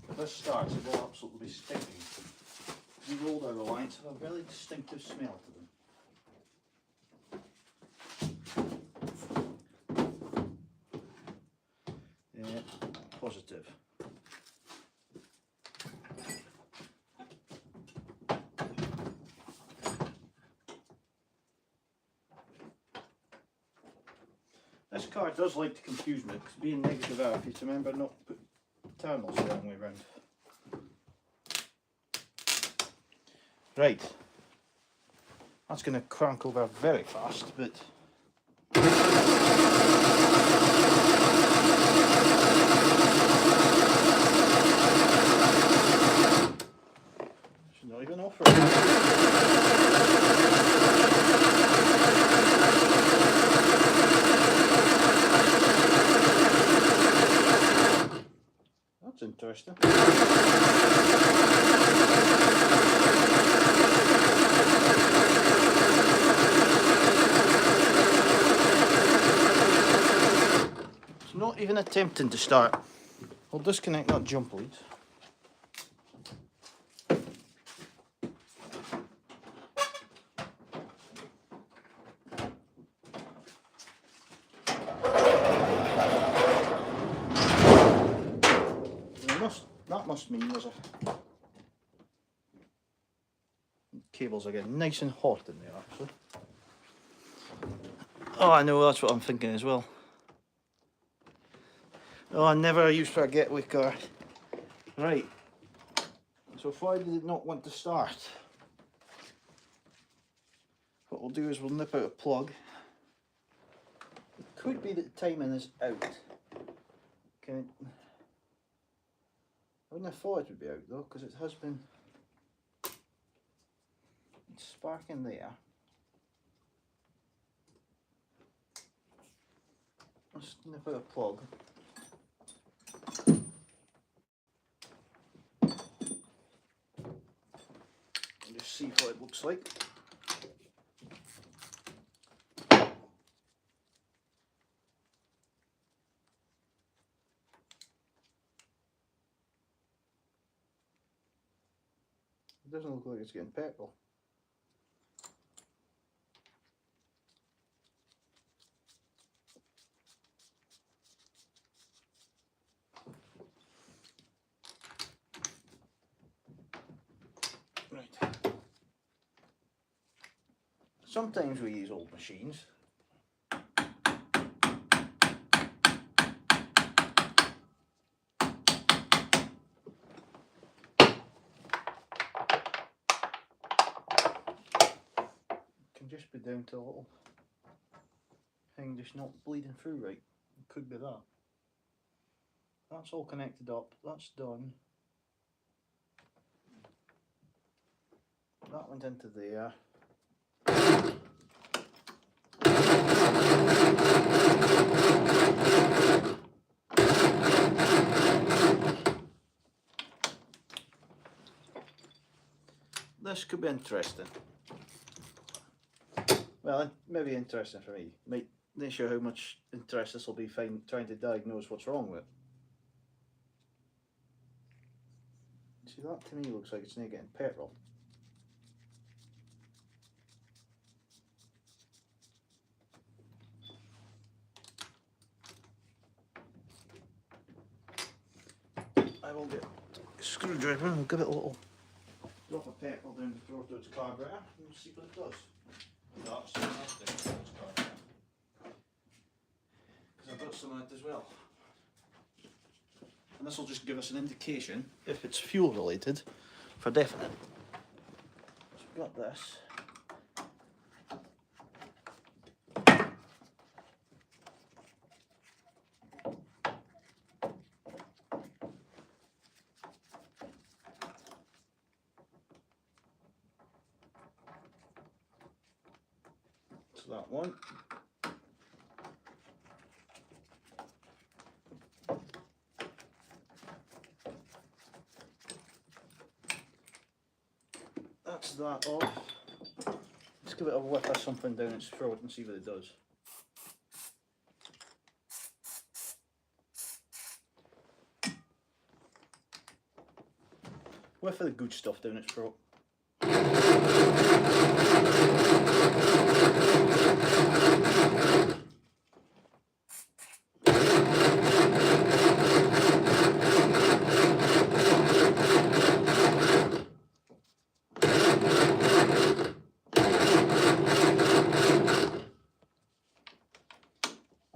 If this starts, it will absolutely be stinking. These older Reliants have a very distinctive smell to them. Yeah, positive. This car does like to confuse me because being negative earth, you have to remember not to put terminals the wrong way round. Right, that's going to crank over very fast, but she's not even off That's interesting. It's not even attempting to start. I'll disconnect that jump lead. That must mean there's a cables are getting nice and hot in there actually. Oh, I know, that's what I'm thinking as well. Oh, I never used to get with car. Right. So why did it not want to start? What we'll do is we'll nip out a plug. It could be that the timing is out. Okay. I wouldn't have thought it would be out though, because it has been sparking there. Let's nip out a plug. And just see what it looks like. It doesn't look like it's getting petrol. Right. Sometimes we use old machines. Just be down to a little thing just not bleeding through right. It could be that. That's all connected up, that's done. That went into there. this could be interesting. Well, maybe interesting for me. Not sure how much interest this will be trying to diagnose what's wrong with it. See, that to me looks like it's not getting petrol. I will get a screwdriver and we'll give it a little drop of petrol down the throat of its carburetor and we'll see what it does. That's down its carburetor. Because I've got some of it as well. And this will just give us an indication if it's fuel related for definite. So we've got this. So that one. That's that off. Let's give it a whiff of something down its throat and see what it does. Whiff of the good stuff down its throat.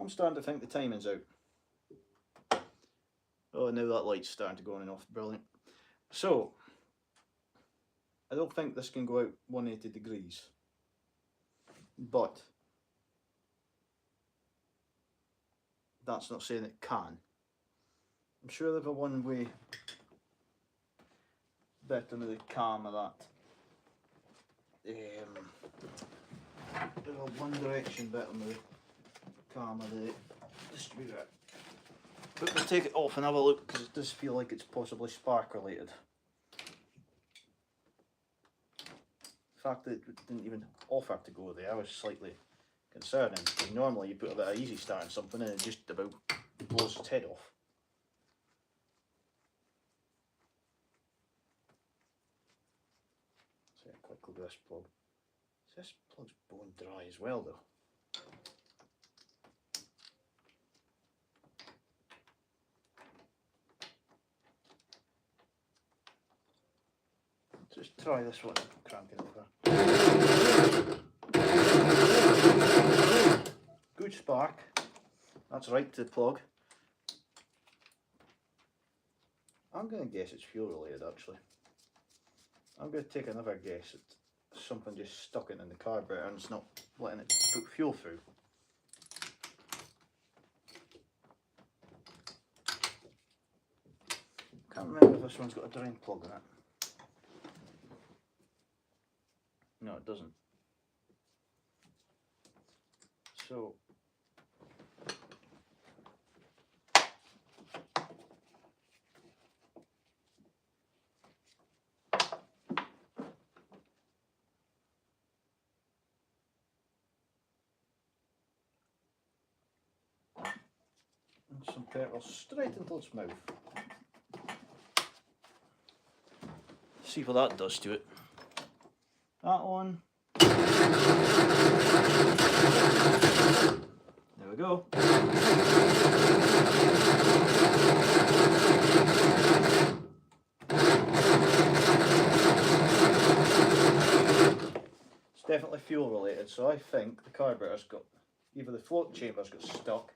I'm starting to think the timing's out. Oh, now that light's starting to go on and off. Brilliant. So, I don't think this can go out 180 degrees, but that's not saying it can. I'm sure there's a one-way bit on the cam of that. There's a one direction bit on the cam of the distributor. But we'll take it off and have a look because it does feel like it's possibly spark related. The fact that it didn't even offer to go there was slightly concerning. Because normally you put a bit of easy start on something and it just about blows its head off. So a quick look at this plug. This plug's bone dry as well though. Just try this one, crank it over. Good spark, that's right to the plug. I'm going to guess it's fuel related actually. I'm going to take another guess at something just stuck in the carburetor and it's not letting it put fuel through. Can't remember if this one's got a drain plug in it. No, it doesn't. So, and some petrol straight into its mouth. See what that does to it. That one. There we go. It's definitely fuel related, so I think the carburetor's got, either the float chamber's got stuck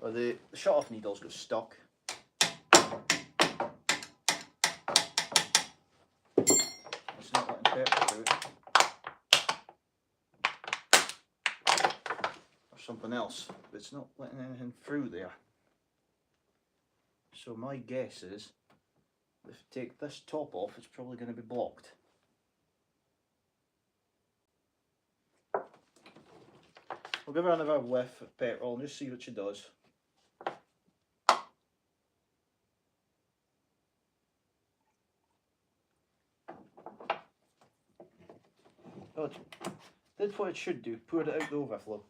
or the shut off needle's got stuck. It's not letting petrol through it. Or something else, but it's not letting anything through there. So my guess is, if you take this top off, it's probably going to be blocked. We'll give her another whiff of petrol and just see what she does. Oh, it did what it should do, poured it out the overflow.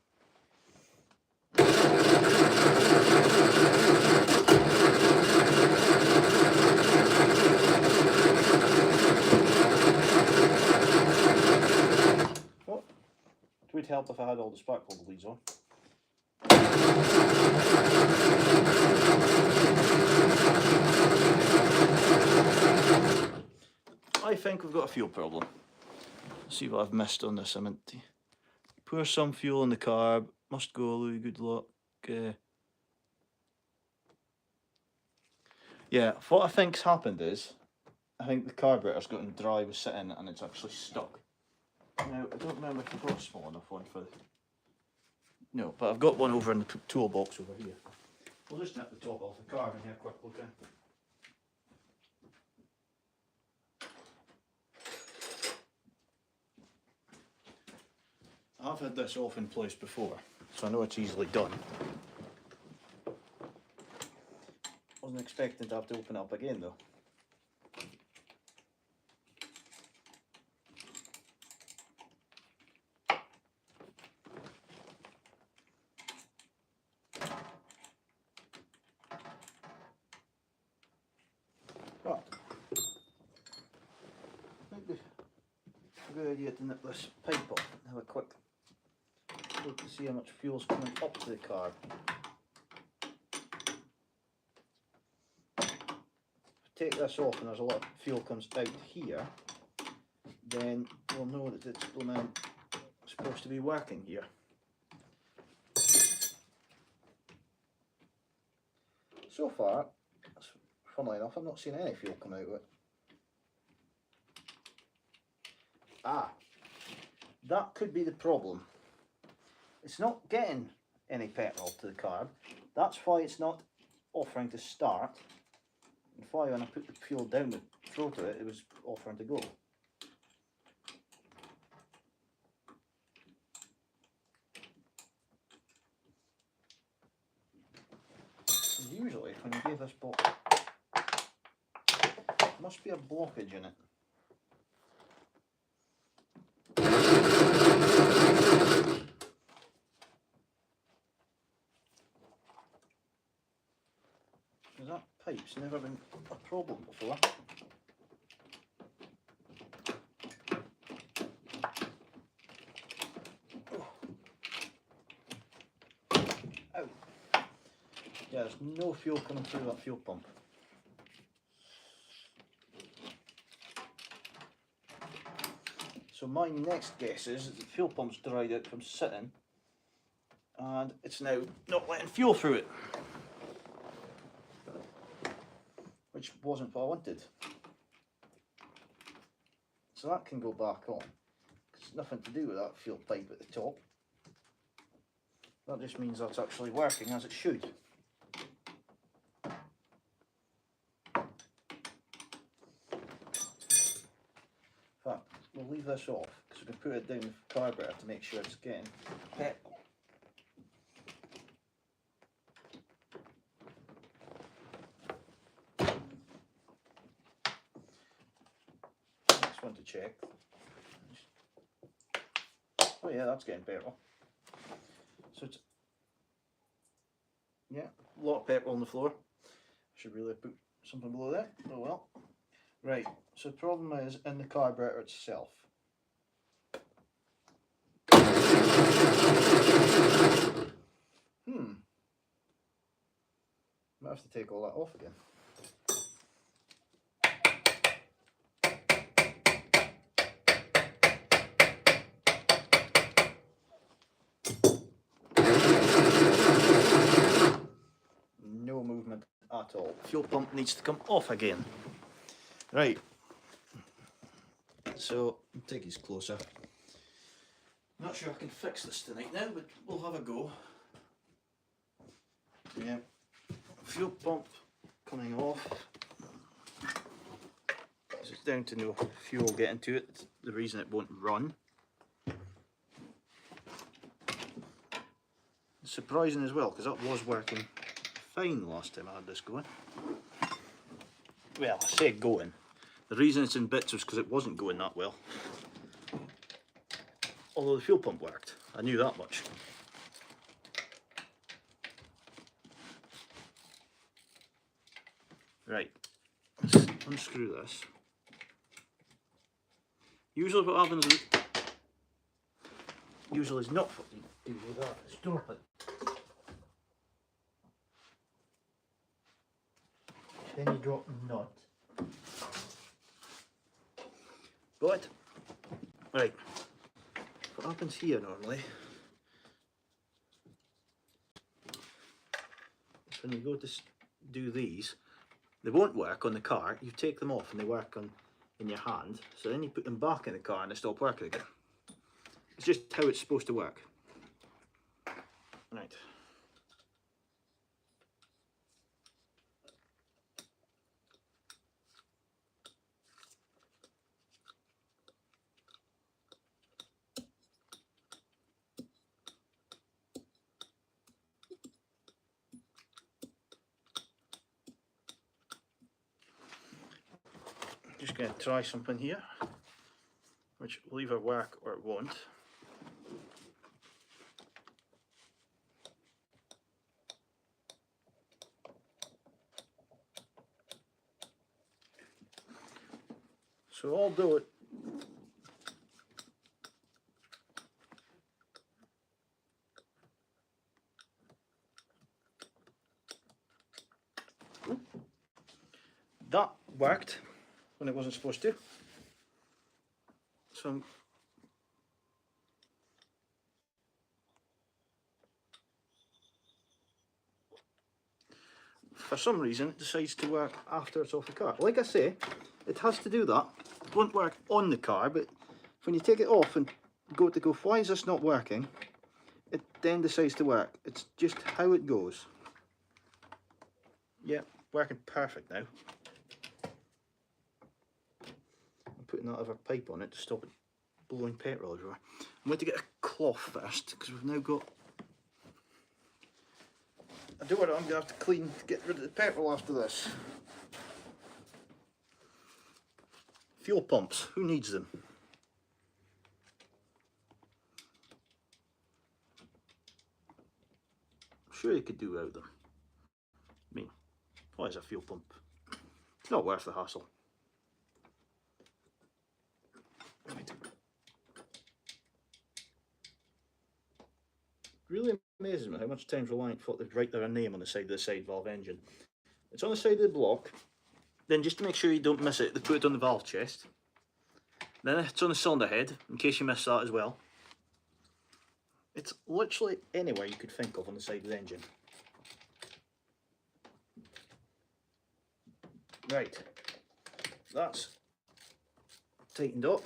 Oh, it would help if I had all the spark plug leads on. I think we've got a fuel problem. Let's see what I've missed on this. I meant to pour some fuel in the carb. Must go, Louis, good luck. Yeah, what I think's happened is, I think the carburetor's gotten dry with sitting and it's actually stuck. Now, I don't remember if I've got a small enough one for the... No, but I've got one over in the toolbox over here. We'll just nip the top off the carb and have a quick look in. I've had this off in place before, so I know it's easily done. Wasn't expecting to have to open it up again though. Right. I think a good idea to nip this pipe off and have a quick look to see how much fuel's coming up to the carb. Take this off and there's a lot of fuel comes out here, then we'll know that it's supposed to be working here. So far, funnily enough, I'm not seeing any fuel come out of it. Ah, that could be the problem. It's not getting any petrol to the carb. That's why it's not offering to start. And why when I put the fuel down the throat of it, it was offering to go. Usually, when you give this box, there must be a blockage in it. Because that pipe's never been a problem before. Ow. Yeah, there's no fuel coming through that fuel pump. So my next guess is that the fuel pump's dried out from sitting and it's now not letting fuel through it. Which wasn't what I wanted. So that can go back on. It's nothing to do with that fuel pipe at the top. That just means that's actually working as it should. In fact, we'll leave this off because we can put it down the carburetor to make sure it's getting petrol. Next one to check. Oh yeah, that's getting petrol. So it's, yeah, a lot of petrol on the floor. Should really put something below that. Oh well. Right, so the problem is in the carburetor itself. Might have to take all that off again. No movement at all. Fuel pump needs to come off again. Right, so I'll take these closer. Not sure I can fix this tonight now, but we'll have a go. Yeah, fuel pump coming off. So it's down to no fuel getting to it. It's the reason it won't run. It's surprising as well, because that was working fine last time I had this going. Well, I say going. The reason it's in bits was because it wasn't going that well. although the fuel pump worked. I knew that much. Right, let's unscrew this. Usually what happens is, usually is not what you do with that, it's drop it. Then you drop the nut. Got it? Right, what happens here normally is when you go to do these, they won't work on the car. You take them off and they work on in your hand, so then you put them back in the car and they stop working again. It's just how it's supposed to work. Right. Just going to try something here, which will either work or it won't. So I'll do it. That worked when it wasn't supposed to. So for some reason it decides to work after it's off the car. Like I say, it has to do that. It won't work on the car, but when you take it off and go, why is this not working? It then decides to work. It's just how it goes. Yeah, working perfect now. I'm putting that other pipe on it to stop it blowing petrol everywhere. I'm going to get a cloth first, because we've now got... I do what I'm going to have to clean to get rid of the petrol after this. Fuel pumps, who needs them? I'm sure you could do without them. I mean, why is a fuel pump? It's not worth the hassle. Right. Really amazes me how much times Reliant thought they'd write their name on the side of the side valve engine. It's on the side of the block. Then just to make sure you don't miss it, they put it on the valve chest. Then it's on the cylinder head, in case you miss that as well. It's literally anywhere you could think of on the side of the engine. Right, that's tightened up.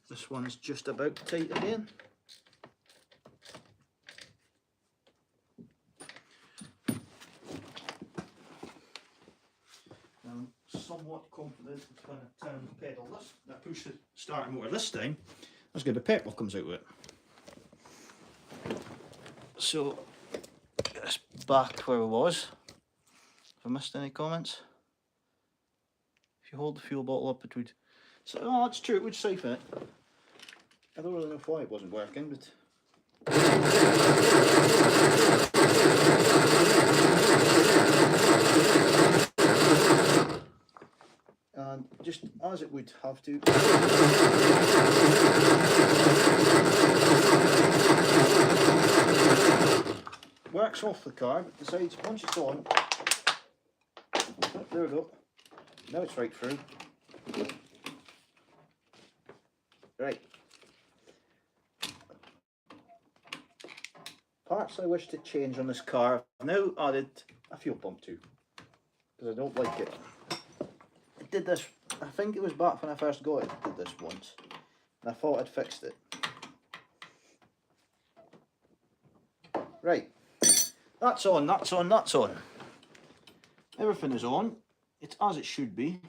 This one's just about tight again. I'm somewhat confident it's going to turn the pedal. I push the starting motor this time. There's going to be petrol comes out with it. So, get this back where it was. Have I missed any comments? If you hold the fuel bottle up, it would. So, oh, that's true. It would siphon it. I don't really know why it wasn't working, but... And just as it would have to... Works off the car, but decides once it's on... Oh, there we go. Now it's right through. Right. Parts I wish to change on this car. I've now added a fuel pump too, because I don't like it. I did this, I think it was back when I first got it, I did this once, and I thought I'd fixed it. Right, that's on, that's on, that's on. Everything is on, it's as it should be.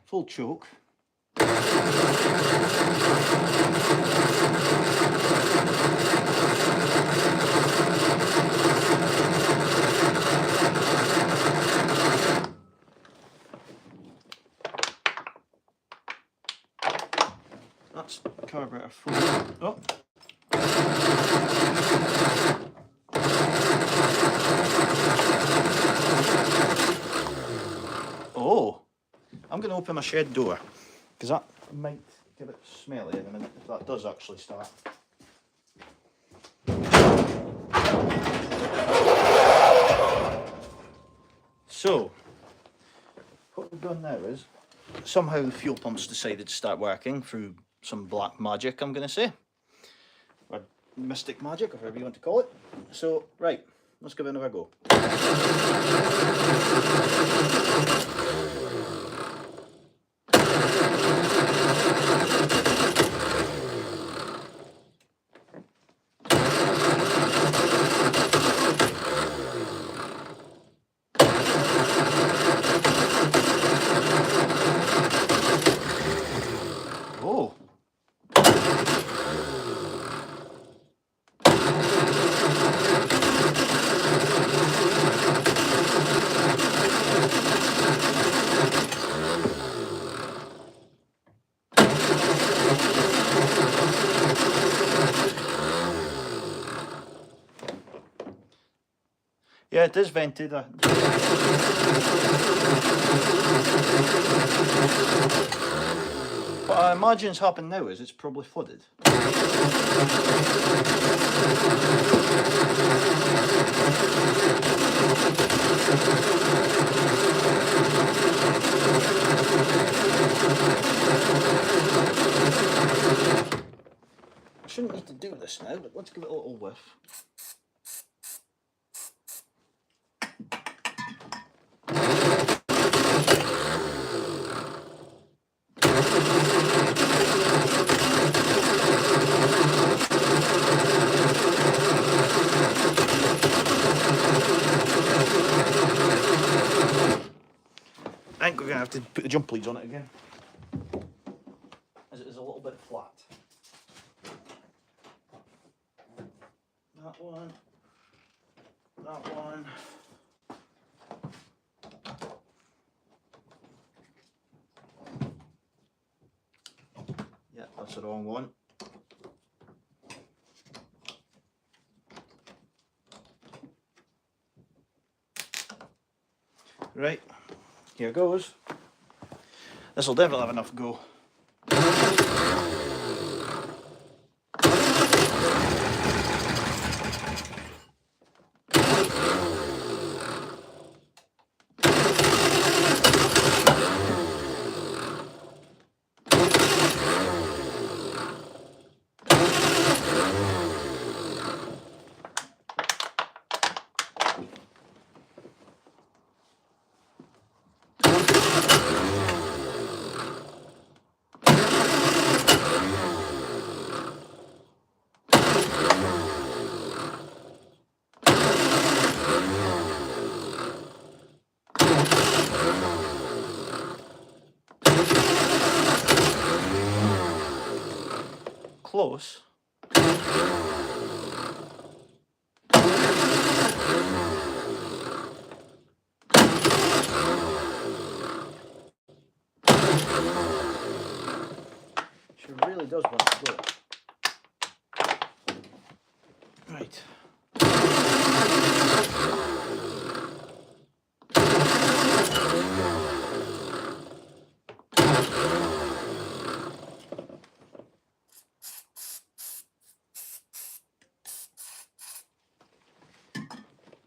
Full choke. That's carburetor 4. Oh. Oh, I'm going to open my shed door because that might get a bit smelly in a minute if that does actually start. So, what we've done now is somehow the fuel pumps decided to start working through some black magic, I'm going to say. Or mystic magic, or whatever you want to call it. So, right, let's give it another go. Oh. Yeah, it is vented. What I imagine's happened now is it's probably flooded. I shouldn't need to do this now, but let's give it a little whiff. I think we're going to have to put the jump leads on it again, as it is a little bit flat. That one, that one. Yeah, that's the wrong one. Right, here goes. This will definitely have enough go. Close. She really does want to go. Right.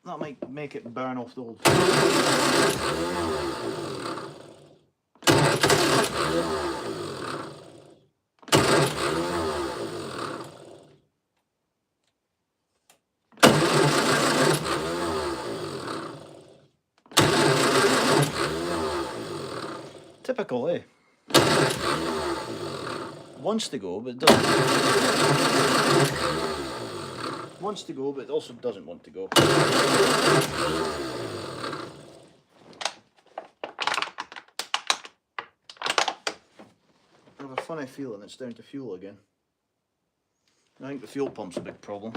That might make it burn off the old. Typical, eh? Wants to go, but doesn't. Wants to go, but also doesn't want to go. I have a funny feeling it's down to fuel again. I think the fuel pump's a big problem.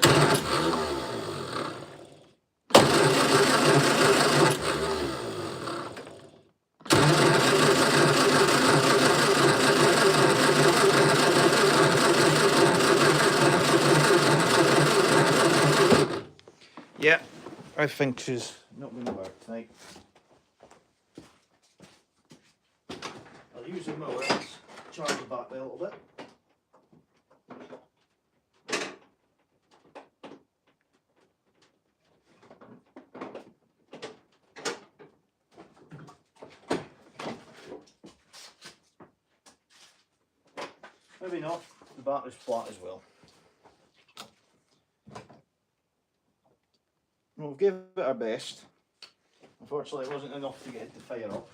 I think she's not going to work tonight. I'll use the mower to charge the battery a little bit. Maybe not, the battery's flat as well. We'll give it our best. Unfortunately, it wasn't enough to get it to fire up.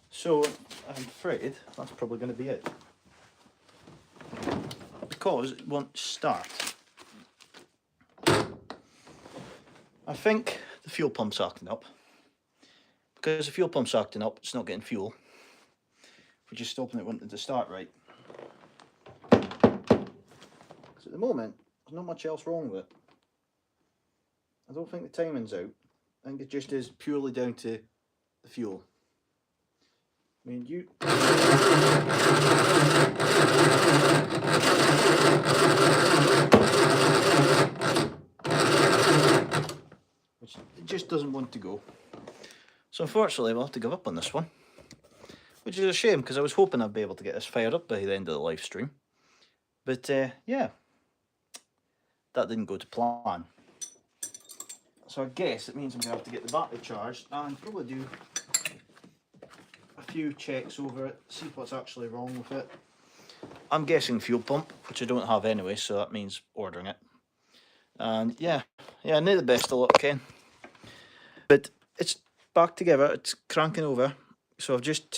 So, I'm afraid that's probably going to be it. Because it won't start. I think the fuel pump's acting up. Because the fuel pump's acting up, it's not getting fuel. If we just stopping it wanting to start right. Because at the moment, there's not much else wrong with it. I don't think the timing's out. I think it just is purely down to the fuel. I mean, which it just doesn't want to go. So unfortunately we'll have to give up on this one. Which is a shame, because I was hoping I'd be able to get this fired up by the end of the live stream. But yeah, that didn't go to plan. So I guess it means I'm going to have to get the battery charged and probably do a few checks over it, see what's actually wrong with it. I'm guessing fuel pump, which I don't have anyway, so that means ordering it. And yeah, not the best of luck, Ken. But it's back together, it's cranking over. So I'll get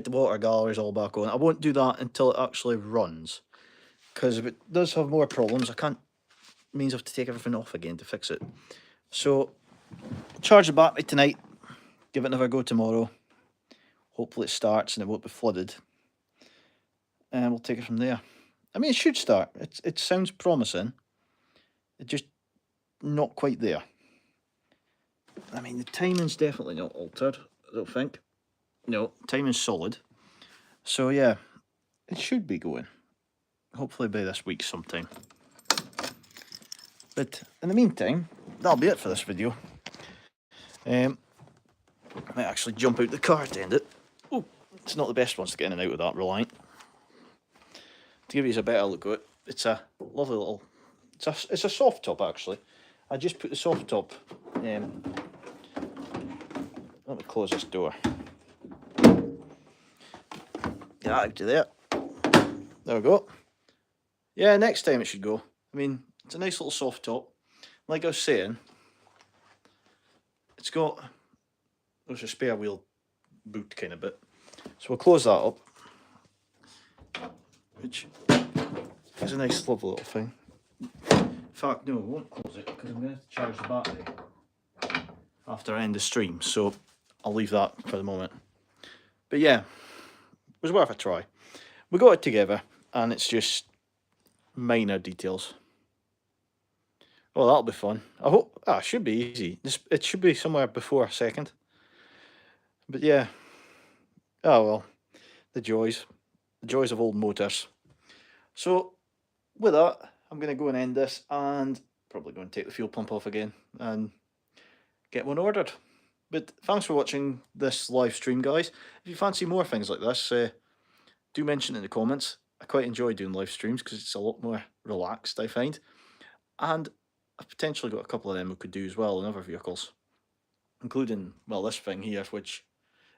the water galleries all back on. I won't do that until it actually runs, because if it does have more problems, it means I have to take everything off again to fix it. So charge the battery tonight, give it another go tomorrow. Hopefully it starts and it won't be flooded, and we'll take it from there. I mean, it should start. It sounds promising. It's just not quite there. I mean, the timing's definitely not altered, I don't think. No, timing's solid. So yeah, it should be going. Hopefully by this week sometime. But in the meantime, that'll be it for this video. I might actually jump out the car to end it. Oh, it's not the best ones to get in and out of that Reliant. To give you a better look at it, it's a lovely little... It's a soft top, actually. I just put the soft top... let me close this door. Get that out of there. There we go. Yeah, next time it should go. I mean, it's a nice little soft top. Like I was saying, it's got... There's a spare wheel boot kind of bit. So we'll close that up. Which is a nice lovely little thing. In fact, no, I won't close it because I'm going to have to charge the battery after I end the stream. So I'll leave that for the moment. But yeah, it was worth a try. We got it together and it's just minor details. Well, that'll be fun. I hope... it should be easy. It should be somewhere before a second. But yeah. Oh well. The joys of old motors. So, with that, I'm going to go and end this and probably go and take the fuel pump off again and get one ordered. But thanks for watching this live stream, guys. If you fancy more things like this, do mention it in the comments. I quite enjoy doing live streams because it's a lot more relaxed, I find. And I've potentially got a couple of them we could do as well in other vehicles. Including, well, this thing here, which,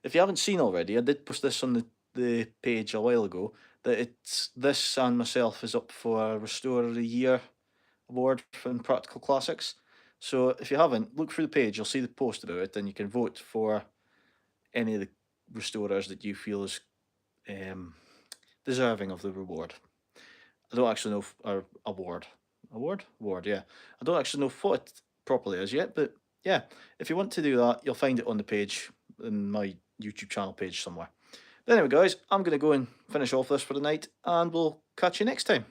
if you haven't seen already, I did post this on the page a while ago, that this and myself is up for a Restorer of the Year award from Practical Classics. So if you haven't, look through the page, you'll see the post about it, and you can vote for any of the restorers that you feel is deserving of the reward. I don't actually know if award, yeah. I don't actually know what it properly is yet, but yeah, if you want to do that, you'll find it on the page, in my YouTube channel page somewhere. But anyway, guys, I'm going to go and finish off this for the night, and we'll catch you next time.